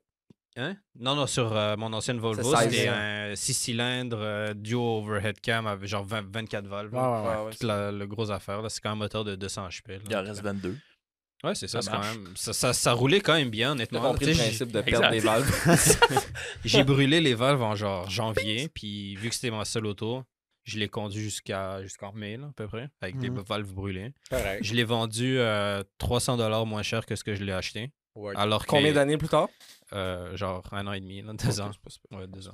Hein? Non, non, sur mon ancienne Volvo, C'est c'était 16. un 6 cylindres duo overhead cam avec genre 24 valves. Ouais, là. ouais, ouais. Ouais, ouais, Toute le gros affaire, là, c'est quand même un moteur de 200 HP. Il en reste 22. Ouais, c'est ça, Ça c'est quand marche. même. Ça roulait quand même bien, T'as honnêtement. compris le Tu sais, principe de perdre Exact. des valves. j'ai brûlé les valves en genre janvier, puis vu que c'était ma seule auto, je l'ai conduit jusqu'en mai, là, à peu près, avec des valves brûlées. Correct. Je l'ai vendu $300 moins cher que ce que je l'ai acheté. Word. Alors que Combien d'années plus tard? genre 1 an et demi, là, 2 ans. Ok, c'est pas- Ouais, 2 ans.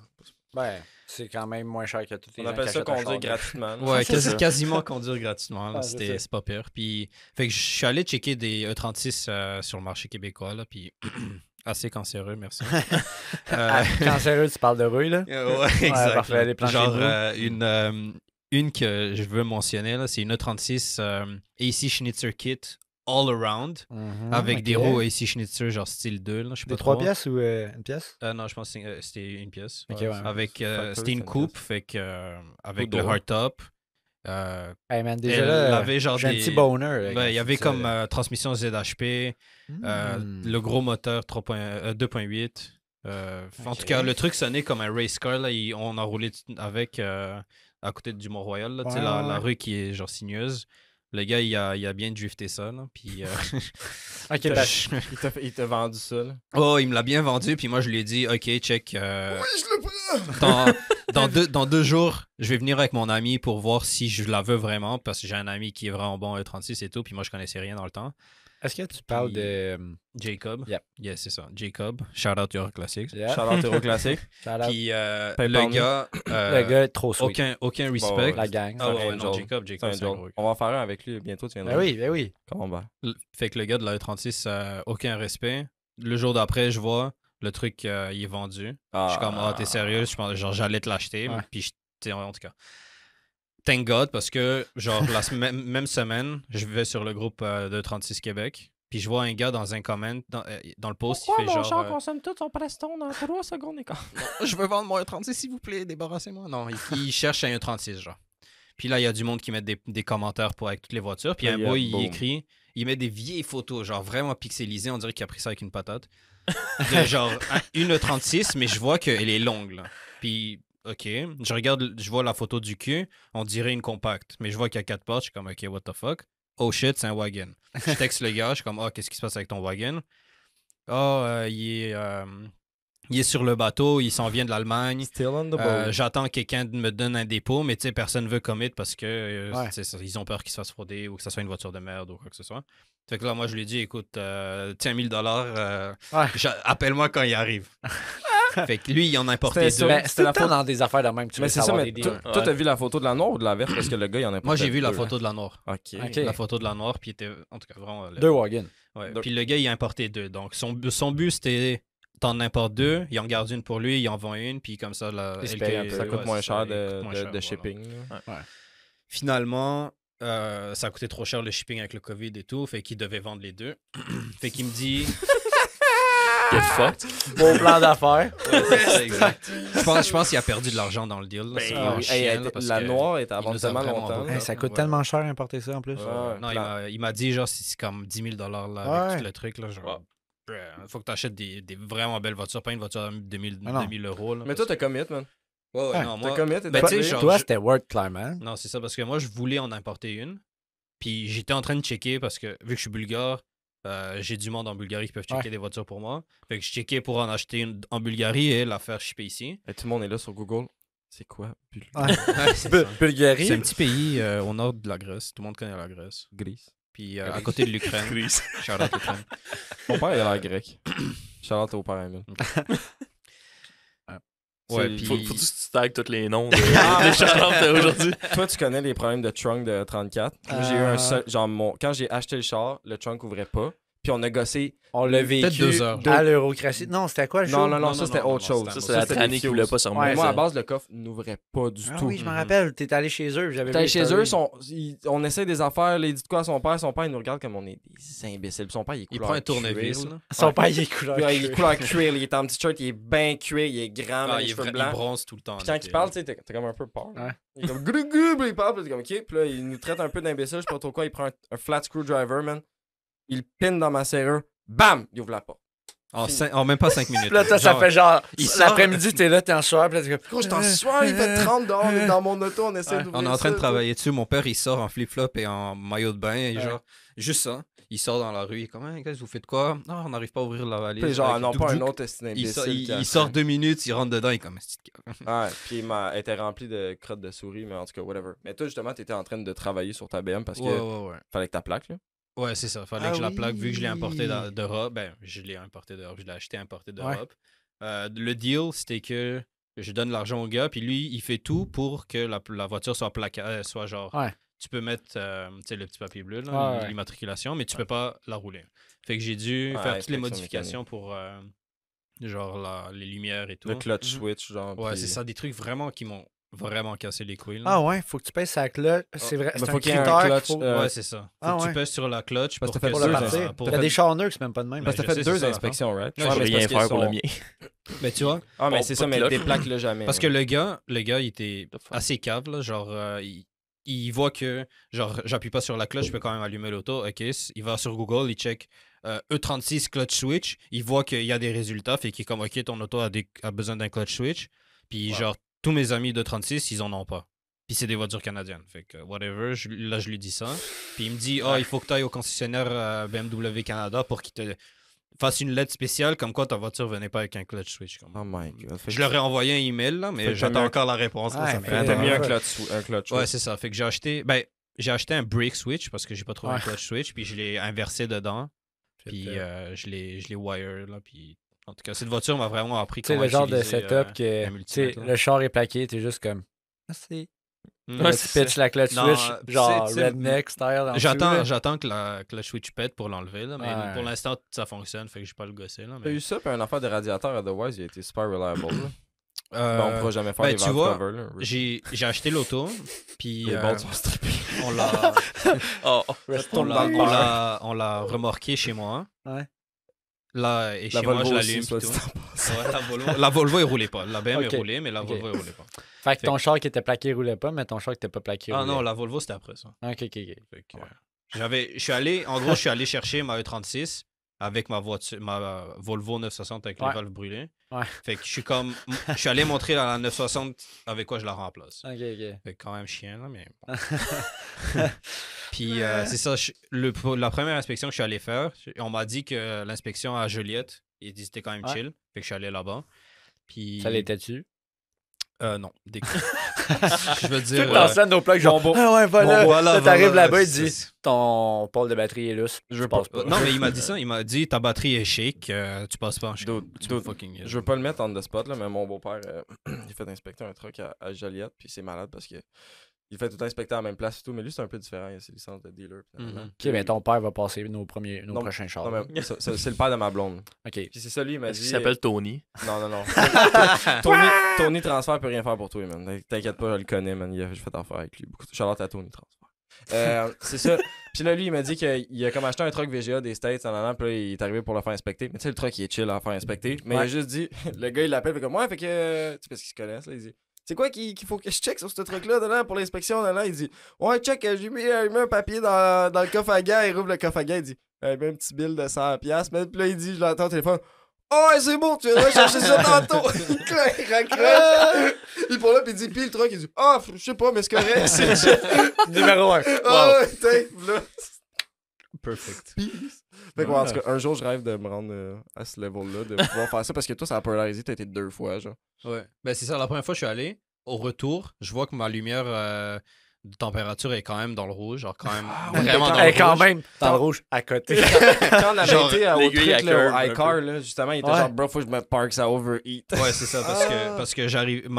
Ben, c'est quand même moins cher que tout les On gens appelle qui ça achètent un conduire char. gratuitement. là. Ouais, C'est ça. quasiment conduire gratuitement. là, Ah, je sais. c'est pas pire. Puis, fait que je suis allé checker des E36 sur le marché québécois, là, puis assez cancéreux, merci. Ah, cancéreux, tu parles de rue, là? Ouais, exact. parfait, là. les planchers Genre, de une que je veux mentionner, là, c'est une E36 AC Schnitzer Kit All Around, avec des roues AC Schnitzer, genre style 2, là, je sais pas Des 3 trop. pièces ou une pièce? Non, je pense que c'était une pièce. Ok, ouais. Avec, Factory, c'était une c'est coupe, fait que, avec Tout le droit. hardtop. Hey man, déjà Elle là, avait genre j'ai un des- petit boner. là, Ben, quand il y tu avait dis ça, comme là. transmission ZHP, le gros moteur 2.8. En tout cas, le truc sonnait comme un race car. Là, on a roulé avec à côté du Mont-Royal, là, tu sais, Ouais, la ouais. rue qui est genre sinueuse. Le gars, il a bien drifté ça. Là, puis, Ok, ben, Il t'a vendu ça, là. oh, il me l'a bien vendu. Puis moi, je lui ai dit, OK, check. Oui, je le prends. Dans 2 jours, je vais venir avec mon ami pour voir si je la veux vraiment. Parce que j'ai un ami qui est vraiment bon à E36 et tout. Puis moi, je connaissais rien dans le temps. est-ce que tu parles Puis- de. Jacob. Yep. Yes, c'est ça. Jacob. Shout out Euro Classics. Yeah. Charlotte Euro Classique. Shout out. Puis Paypal le me. gars, Le gars est trop sweet. aucun respect. ouais. La gang. Ah ouais, C'est un ouais, non, angel. Jacob, C'est c'est un un joke. gros. On va en faire un avec lui bientôt, tu viendras. Ben oui, ben oui. Comment on va? Fait que le gars de la E36, aucun respect. Le jour d'après, je vois, le truc, il est vendu. Je suis comme, t'es sérieux? Je pense, genre, j'allais te l'acheter. Ouais. Puis, tu sais, en tout cas. Thank God, parce que, genre, même semaine, je vais sur le groupe de 36 Québec. Puis, je vois un gars dans un comment, dans le post, il fait genre. consomme tout son Preston dans 3 secondes et quart? Je veux vendre mon E36, s'il vous plaît, débarrassez-moi. Non, il cherche un E36, genre. Puis là, il y a du monde qui met des commentaires avec toutes les voitures. Puis Là, un il y a boy, il boom. écrit, il met des vieilles photos, genre vraiment pixelisées. On dirait qu'il a pris ça avec une patate. De genre une E36, mais je vois qu'elle est longue, là. Puis, OK, je regarde, je vois la photo du cul, on dirait une compacte. Mais je vois qu'il y a 4 portes, je suis comme, OK, what the fuck? Oh shit, c'est un wagon. Je texte le gars, je suis comme, oh, qu'est-ce qui se passe avec ton wagon? Oh, il est sur le bateau, il s'en vient de l'Allemagne. Still on the boat. J'attends que quelqu'un me donne un dépôt, mais tu sais, personne veut commit parce que Ouais. tu sais, ils ont peur qu'il se fasse frauder ou que ça soit une voiture de merde ou quoi que ce soit. Fait que là, moi, je lui ai dit, écoute, tiens, $1000, Ouais. appelle-moi quand il arrive. Fait que lui, il en a importé C'était ça. deux. Ben, c'est tout le temps dans des affaires de même que tu Mais veux c'est ça, savoir mais des toi, deals. t'as vu la photo de la noire ou de la verte? Parce que le gars, il en a pas Moi, j'ai fait vu la deux. photo de la noire. Ok. Ok. La photo de la noire, puis il était, en tout cas, vraiment... 2 wagons. Ouais. Donc- Puis le gars, il a importé 2. Donc, son but, c'était... T'en importes 2, il en garde une pour lui, il en vend une, puis comme ça, Il se paye un peu. Ça coûte moins cher il coûte moins cher, de voilà. shipping. là. Finalement, ça a coûté trop cher le shipping avec le COVID et tout, fait qu'il devait vendre les deux. Fait qu'il me dit... Get fucked. Bon plan d'affaires. Ouais, c'est ça, exact. Je pense qu'il a perdu de l'argent dans le deal. Là. C'est vraiment Hey, chiant, là, parce la que noire est à il vendre nous a tellement vraiment longtemps. volé. Hey, ça coûte Ouais. tellement cher importer ça en plus. Ouais. Non, il m'a dit, genre, c'est comme 10 000 là, Ouais. avec tout le truc. Là, genre, faut que tu achètes des vraiment belles voitures, pas une voiture à 2000 Ah non. 2000 euros. Là, Mais toi, t'as commit, man. Ouais, non, T'as moi, commit, t'es ben, tu sais, genre, Toi, je- c'était worth clairement. non, c'est ça, parce que moi, je voulais en importer une. Puis j'étais en train de checker parce que, vu que je suis bulgare, j'ai du monde en Bulgarie qui peuvent checker Ouais. des voitures pour moi. Fait que je checkais pour en acheter une en Bulgarie et la faire shipper ici. Et tout le monde est là sur Google. C'est quoi? Ouais. c'est ça. Bulgarie. C'est un petit pays au nord de la Grèce. Tout le monde connaît la Grèce. Gris. Puis à côté de l'Ukraine. Grease. Shout out l'Ukraine. Mon père, il a l'air grec. Charlotte au père, Emile. Ouais, C'est- puis- Faut que tu tagues tous les noms des Charlotte d'aujourd'hui. Toi, tu connais les problèmes de trunk de 34. Moi, j'ai eu un seul. Genre, quand j'ai acheté le char, le trunk ouvrait pas. Puis on a gossé. On l'a Peut-être vécu 2 heures. à l'eurocratie. Non, c'était quoi le show? Non, ça c'était autre chose. Ça, Ça, c'est la c'était trannie des qui voulait fuses. pas se Ouais, remonter. Moi, à ça. la base, le coffre n'ouvrait pas du Ah tout. oui, je me Mhm. rappelle. T'es allé chez eux. J'avais T'es vu chez les eux, stories. on essaie des affaires, il dit quoi à son père il nous regarde comme on est des imbéciles. Puis son père, il est Il couleur prend un tournevis. cuir, là. Son Ouais. père, il est couleur. Puis, il est cuir. couleur cuir, il est en petit shirt, il est bien cuir, il est grand, Ah, les il, est cheveux il blancs. bronze tout le temps. Puis quand il parle, tu sais, t'as comme un peu peur. Ouais. Il est comme grou grou, puis il parle, puis t'es comme ok. Puis là, il nous traite un peu d'imbéciles, je sais pas trop quoi. Il prend un flat screwdriver, man. Il pine dans ma serrure, bam, il ouvre la porte. En même pas 5 minutes. Puis là, toi, ça Genre, fait genre. il sort- L'après-midi, t'es là, t'es en soir. Puis là, t'es comme. Gros, je t'en soir, il fait 30 dehors, on est dans mon auto, on essaie d'ouvrir On est en train de ça, travailler dessus. Mon père, il sort en flip-flop et en maillot de bain. Et Ouais. genre, juste ça. Il sort dans la rue. Il est comme, hey, qu'est-ce que vous faites quoi? Non, on n'arrive pas à ouvrir la valise. Puis genre, Avec non, pas un Doudou. autre estime Il sort, imbécile. il sort 2 minutes, il rentre dedans, il est comme, c'est Ouais, puis elle était remplie de crottes de souris, mais en tout cas, whatever. Mais toi, justement, t'étais en train de travailler sur ta BM parce que ouais. fallait que ta plaque, là. Ouais, c'est ça. Fallait Ah que je la plaque. Vu que je l'ai importé oui. d'Europe, ben, je l'ai importé d'Europe. Je l'ai acheté importé Ouais. d'Europe. Le deal, c'était que je donne l'argent au gars, puis lui, il fait tout pour que la voiture soit soit genre. Ouais. Tu peux mettre tu sais, le petit papier bleu, là, Ouais, ouais. l'immatriculation, mais tu peux pas la rouler. Fait que j'ai dû Ouais, faire toutes les inspection modifications pour genre les lumières et tout. Le clutch Mhm. switch, genre. Ouais, puis- c'est ça, des trucs vraiment qui m'ont vraiment cassé les couilles. là. Ah ouais, faut que tu pèses sa cloche. C'est vrai. Mais C'est faut un qu'il y ait un critère. clutch, Faut... euh, Ouais, c'est ça. Faut Ah que ouais. tu pèses sur la clutch Parce pour que t'as que fait Pour le deux partir. ans, pour T'as des chars neutres, c'est même pas de même. Parce que je t'as sais, fait c'est 2 ça, inspections, right? Ouais, Ouais, Je mais vais c'est rien parce faire pour le qu'ils mien. Mais tu vois, Ah, mais Bon, c'est pas ça, de mais cloche. des plaques, là, jamais. parce que le gars, il était The fuck? assez cave, là, genre, il voit que, genre, j'appuie pas sur la cloche, je peux quand même allumer l'auto, ok, il va sur Google, il check E36 clutch switch, il voit qu'il y a des résultats, fait qu'il est comme, ok, ton auto a besoin d'un clutch switch, puis genre, tous mes amis de 36, ils en ont pas. Puis c'est des voitures canadiennes, fait que, whatever, là, je lui dis ça, puis il me dit, il faut que tu ailles au concessionnaire BMW Canada pour qu'il te fasse une lettre spéciale, comme quoi ta voiture venait pas avec un clutch switch. Comme. Oh my god. Fait Je que leur ai envoyé un email, là, Fait mais que j'attends t'as mis encore la réponse. là, Ouais, ça mais fait t'as Ouais, mis un ouais. clutch. Ouais, c'est ça. Fait que j'ai acheté un brake switch parce que j'ai pas trouvé un Ouais. clutch switch, puis je l'ai inversé dedans, puis Tu je l'ai wire, là, puis en tout cas, cette voiture m'a vraiment appris sais, comment le genre de utiliser, setup un que tu sais, multimètre, là. le char est plaqué, t'es juste comme. Merci. Mm. Là, Ouais, tu c'est pitches la clutch Non, switch, genre c'est- redneck style. en dessous, là. J'attends que la clutch switch pète pour l'enlever, là, mais Ouais. pour l'instant, ça fonctionne, fait que j'ai pas le gosser, là. T'as Mais... eu ça, puis un affaire de radiateur à The Wise, il a été super reliable. Là. Euh, Ben, on pourra jamais faire ben, des tu valve vois, cover. Là. j'ai acheté l'auto, puis Les bolts sont strippés. on l'a... Oh, On l'a remorqué chez moi. Ouais. Là, et La chez moi, Volvo je aussi, l'allume. soit puis dit tout. en passant. Ouais, la Volvo, elle roulait pas. La BM, Ok. elle roulait, mais la Ok. Volvo, elle roulait pas. Fait que ton char qui était plaqué roulait pas, mais ton char qui était pas plaqué Ah roulait. non, la Volvo, c'était après ça. Ok, ok, ok. Fait que, je suis allé chercher ma E36 avec ma Volvo 960 avec les Ouais. valves brûlées. Ouais. Fait que je suis allé montrer à la 960 avec quoi je la remplace. Ok, ok. Fait que quand même chien, là, mais bon. Puis c'est ça, pour la première inspection que je suis allé faire, on m'a dit que l'inspection à Joliette, c'était quand même Ouais. chill. Fait que je suis allé là-bas. Puis... Ça l'était-tu? Non. Je veux Tu dire... sais, dans scène nos plugs, genre, ah ouais, voilà. Là, t'arrives là-bas, il dit, ton pôle de batterie est lousse. Je passe pas. Non, mais il m'a dit ça. Il m'a dit, ta batterie est shake, tu passes pas en shake. Dude, je veux pas le mettre on the spot, là, mais mon beau-père, il fait inspecter un truck à Joliette, puis c'est malade parce que il fait tout inspecter à la même place et tout, mais lui, c'est un peu différent. Il a ses licences de dealer. Mhm. Ok, mais ton père va passer nos Non, prochains chars. Non, mais c'est le père de ma blonde. Ok. Puis c'est ça, lui, il m'a Est-ce dit. qu'il s'appelle Tony? Non, non, non. Tony Transfert peut rien faire pour toi, man. T'inquiète pas, je le connais, man. J'ai fait affaire avec lui. Charlotte à Tony Transfert. C'est ça. Puis là, lui, il m'a dit qu'il a comme acheté un truc VGA des States en allant, puis là, il est arrivé pour le faire inspecter. Mais tu sais, le truc, il est chill à le faire inspecter. Mais il a juste dit, le gars, il l'appelle, fait comme, ouais, fait que. Tu sais, parce qu'ils se connaissent, là, il dit. C'est quoi qu'il faut que je check sur ce truc-là dedans pour l'inspection dedans? Il dit, ouais, check, j'ai mis un papier dans le coffre à gants. Il rouvre le coffre à gants, il dit, il met un petit bill de 100$. Mais puis là, il dit, je l'entends au téléphone. Oh, ouais, c'est bon, tu vas chercher ça tantôt. Il raccroche. Il pour là, puis il dit, puis le truc, il dit, ah, je sais pas, mais c'est correct. Numéro 1. Ah, ouais, t'es là. Perfect. Peace. Fait que, ouais, en tout cas, un jour, je rêve de me rendre à ce level-là, de pouvoir faire ça, parce que toi, ça a polarisé, t'as été 2 fois, genre. Ouais. Ben, c'est ça. La première fois que je suis allé, au retour, je vois que ma lumière de température est quand même dans le rouge. Genre, quand même vraiment dans le Et rouge. quand même, dans le rouge, à côté. Quand on avait Genre, été au l'aiguille truc, à là, curve, au un iCar, peu. là, justement, il était Ouais. genre, bro, faut que je me parque, ça overheat. Ouais, c'est ça. Parce que j'arrive.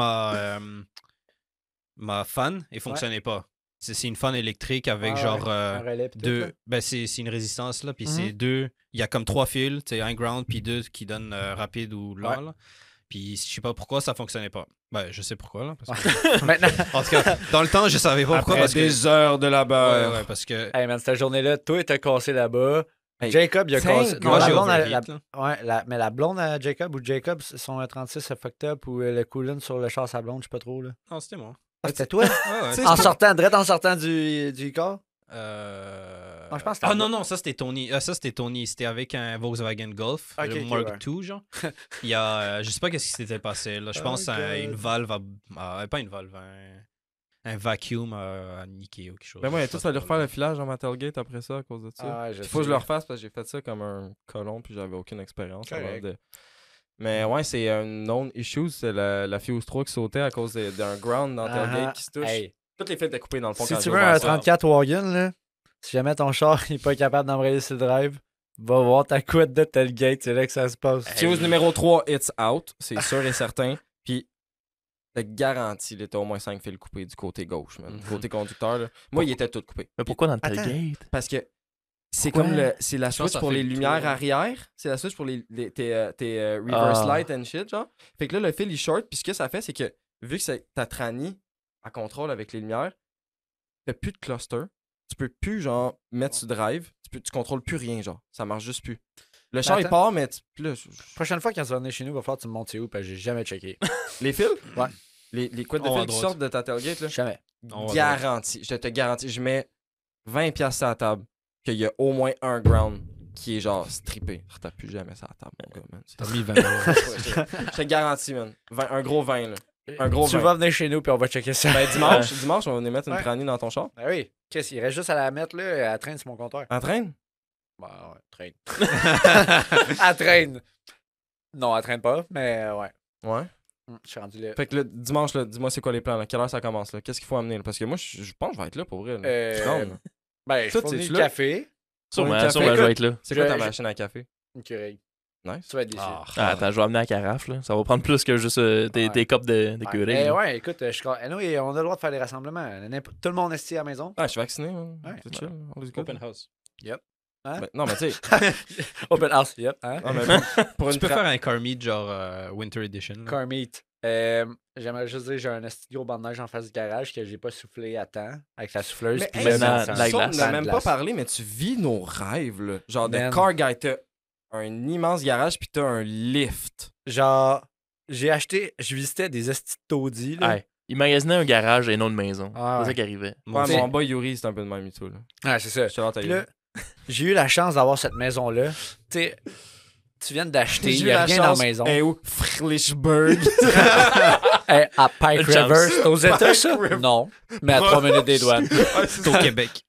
Ma fan, elle fonctionnait pas. C'est une fan électrique avec genre. Un relais pis tout, là. Deux. Ben, c'est une résistance, là. Puis Mhm. c'est deux. Il y a comme 3 fils, tu sais, un ground, puis 2 qui donnent rapide ou lent, Ouais. là. Puis je sais pas pourquoi ça fonctionnait pas. Ben, je sais pourquoi, là. Parce que... Maintenant, En tout cas, dans le temps, je savais pas pourquoi. Après Parce que... des heures de là-bas. Ouais, parce que. hey man, cette journée-là, toi, t'as cassé là-bas. Hey, Jacob, il a thank cassé. God. Non, Moi, la j'ai blonde, overheat, là. ouais, mais la blonde à Jacob ou Jacob, son 36 a fucked up ou le coolant sur le char à sa blonde, je sais pas trop. Là. Non, c'était moi. Ah, c'était toi? Ouais, ouais. Tu sais, En je sortant, direct en sortant du corps? Non, je pense que Ah c'était- non, ça c'était Tony. Ça c'était Tony. C'était avec un Volkswagen Golf, Ok, le ok, Mark ouais. II, genre. Il y a, je sais pas qu'est-ce qui s'était passé là. Je pense Oh, une God. valve pas une valve, un vacuum à niquer ou quelque chose. Ben moi, il a Je tout sais pas fallu trop, refaire là. le filage dans ma tailgate après ça à cause de ça. Ah, ouais, Il faut que je le refasse parce que j'ai fait ça comme un colon puis j'avais aucune expérience avant Correct. de. Mais ouais, c'est un known issue, c'est la fuse 3 qui sautait à cause d'un ground dans la tailgate qui se touche. Hey, Toutes les fils étaient coupés dans le fond si quand tu j'ai veux ouvert un ça. 34 wagon, là, si jamais ton char n'est pas capable d'embrayer sur le drive, va voir ta couette de tailgate, c'est là que ça se passe. Fuse numéro 3, it's out, c'est sûr et certain. Puis, je te garantis, il était au moins 5 fils coupés du côté gauche, man. Du côté conducteur, là. Moi, il était tout coupé. Mais pourquoi dans le Attends. tailgate? Parce que c'est Pourquoi? comme c'est la Je pense switch que ça pour fait les le lumières tour. arrière. C'est la switch pour tes reverse Ah. light and shit, genre. Fait que là, le fil, il short. Puis ce que ça fait, c'est que vu que ta tranny à contrôle avec les lumières, t'as plus de cluster. Tu peux plus, genre, mettre sur drive. Tu contrôles plus rien, genre. Ça marche juste plus. Le char, il Attends. part, mais puis là, Prochaine fois, quand tu vas venir chez nous, il va falloir que tu me montes où, parce que j'ai jamais checké. les fils? Ouais. Les couettes de En haut à fil qui droite. sortent de ta tailgate, là. Jamais. En haut à Garanti. Je te garantis. Je mets 20$ sur la table qu'il y a au moins un ground qui est genre strippé. T'as plus jamais ça à la table, mon gars, man. T'as mis 20 Je te garantis, man. Un gros 20, là. Un gros Tu 20. vas venir chez nous, puis on va checker ça. Ben, dimanche, on va venir mettre une Ouais. tranny dans ton char. Ben oui. Qu'est-ce qu'il reste juste à la mettre, là, à traîne sur mon compteur. En train? Ben ouais, traîne. à traîne. Non, elle traîne pas, mais ouais. Ouais. Je suis rendu là. Fait que là, dimanche, là, dis-moi c'est quoi les plans, là. Quelle heure ça commence, là? Qu'est-ce qu'il faut amener, là? Parce que moi, je pense que je vais être là pour vrai, là. Tu rentres, là. Ben, je Toi, fournis t'es-tu le là? café. Sûrement, café. sûrement, je vais être là. C'est quoi ta Je- machine à café? Une cureille. Nice. Tu vas être déçu. Ah, attends, je vais amener la carafe, là. Ça va prendre plus que juste tes Ouais. copes de curé. Eh là. ouais, écoute, on a le droit de faire des rassemblements. Tout le monde est ici à la maison. Ah, je suis vacciné, man. Ouais. C'est chill. On est good. Open house. Hein? Ben, non, mais tu sais. Open house, yep. Hein? Ah, mais pour une Tu peux tra- faire un car meet genre Winter Edition. là. Car meet. J'aimerais juste dire, j'ai un esti gros banc de neige en face du garage que j'ai pas soufflé à temps avec la souffleuse. Mais puis hey, maintenant, c'est un- la ça, on glace. n'a même de pas glace. parlé, mais tu vis nos rêves, là. Genre, de Man. car guy, t'as un immense garage, puis t'as un lift. Genre, je visitais des estis de taudis, là. Ouais. Il magasinait un garage et non une maison. Ah, c'est ouais. ça qui arrivait. Moi Ouais, aussi. mon boy Yuri, c'est un peu de même et tout, là. Ouais, c'est ça. Je te Puis là, j'ai eu la chance d'avoir cette maison-là. Tu sais, tu viens d'acheter, il n'y a rien dans la maison. Et où? Frischberg. Hey, à Pike Une River, chance. c'est aux États, Pike ça? River. Non, mais à 3 minutes des douanes. Ouais, C'est au Québec.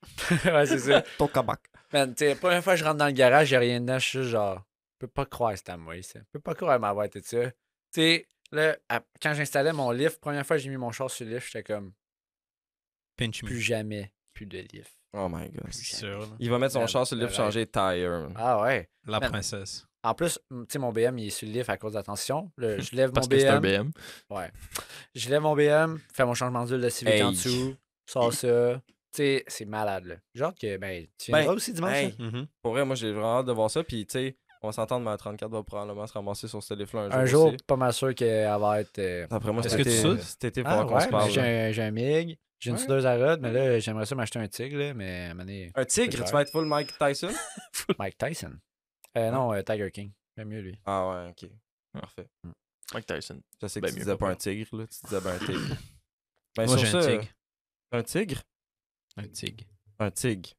Ouais, c'est ça. Ton cabac. Man, tu sais, la première fois que je rentre dans le garage, il n'y a rien dedans, je suis juste genre, je peux pas croire que c'est à moi, ça. Je peux pas croire m'avoir été ça. Tu sais, là, quand j'installais mon lift, première fois que j'ai mis mon char sur le lift, j'étais comme, Pinch me. plus jamais, plus de lift. Oh my god. C'est sûr. là. Il va mettre son Man, char sur le lift, le rêve. changer de tire. man. Ah ouais. La Man. princesse. En plus, tu sais, mon BM, il est sur le lift à cause d'attention. Je lève Parce mon que c'est un BM. BM. Ouais. Je lève mon BM, fais mon changement d'huile de civique en Hey. dessous. sors ça. Tu sais, c'est malade, là. Genre que, ben, tu viendras aussi dimanche, hey, là? Mhm. Pour vrai, moi, j'ai vraiment hâte de voir ça. Puis, tu sais, on va s'entendre, mais à 34 va probablement se ramasser sur ce livre-là Un jour, aussi. pas mal sûr qu'elle va être... Après moi, Est-ce cet que tu été, soudes? cet été, il Ah, faudra qu'on se ouais, parle. là. j'ai un MIG, j'ai une Ouais. soudeuse à rod, mais là, j'aimerais ça m'acheter un tigre, là, mais à un moment donné, Un tigre, C'est tu clair. vas être full Mike Tyson? Mike Tyson. Non, Tiger King. J'aime mieux, lui. Ah ouais, ok. Parfait. Mike Tyson. Je sais que Ben tu mieux, disais pas pas un mal. tigre, là. Tu disais ben un tigre. Ben, Moi, sur j'ai un ça, tigre. Un tigre? Un tigre. Un tigre.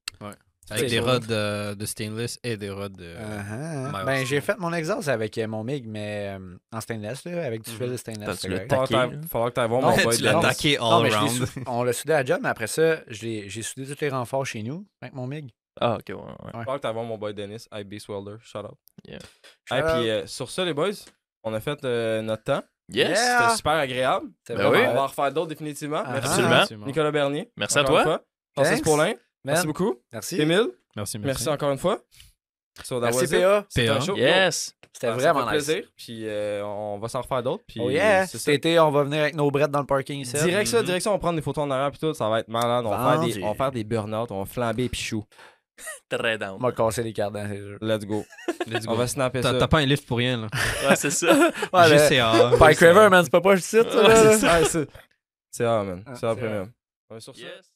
Avec C'est des ça. rods de stainless et des rods de. Ben, Miles. j'ai fait mon exhaust avec mon MIG, mais en stainless, là, avec du fil de stainless. Attends, c'est tu l'as correct. Falloir que t'ailles voir Non, mon tu boy Tu l'as non, Dennis. attaqué Non, all mais round. on l'a soudé à job, mais après ça, j'ai soudé tous les renforts chez nous avec mon MIG. Ah, ok, ouais. Falloir que t'ailles voir mon boy Dennis, Beast Welder. Shout out. Yeah. Et Shout puis, sur ça, les boys, on a fait notre temps. Yes! Yeah! C'était super agréable. C'est Ben vraiment oui. On hot. va en refaire d'autres définitivement. Ah, Merci. Absolument. Nicolas Bernier. Merci à encore une toi. fois. Francis Thanks. Paulin. Man, Merci beaucoup. Merci. Émile. Merci, Merci encore une fois. So, that Merci, was it. PA. C'était un PA. show. Yes! C'était Ça vraiment fait nice. plaisir. Puis on va s'en refaire d'autres. Puis Oh yeah! c'est Cet ça. été, on va venir avec nos brettes dans le parking ici. Direct ça, Mhm. direction, on va prendre des photos en arrière puis tout, ça va être malade. Vendu. On va faire des burn-out, on va flamber pichou. Très down. On va casser les cartes c'est sûr. Let's go. Let's On go. va snapper ça. T'as pas un lift pour rien, là. Ouais, c'est ça. Ouais, le- GCA. Pike River, man, c'est pas le site, ça, Ouais, là. c'est ça, c'est man. Ah, C'est la c'est première. Ouais, sur ça. Yes.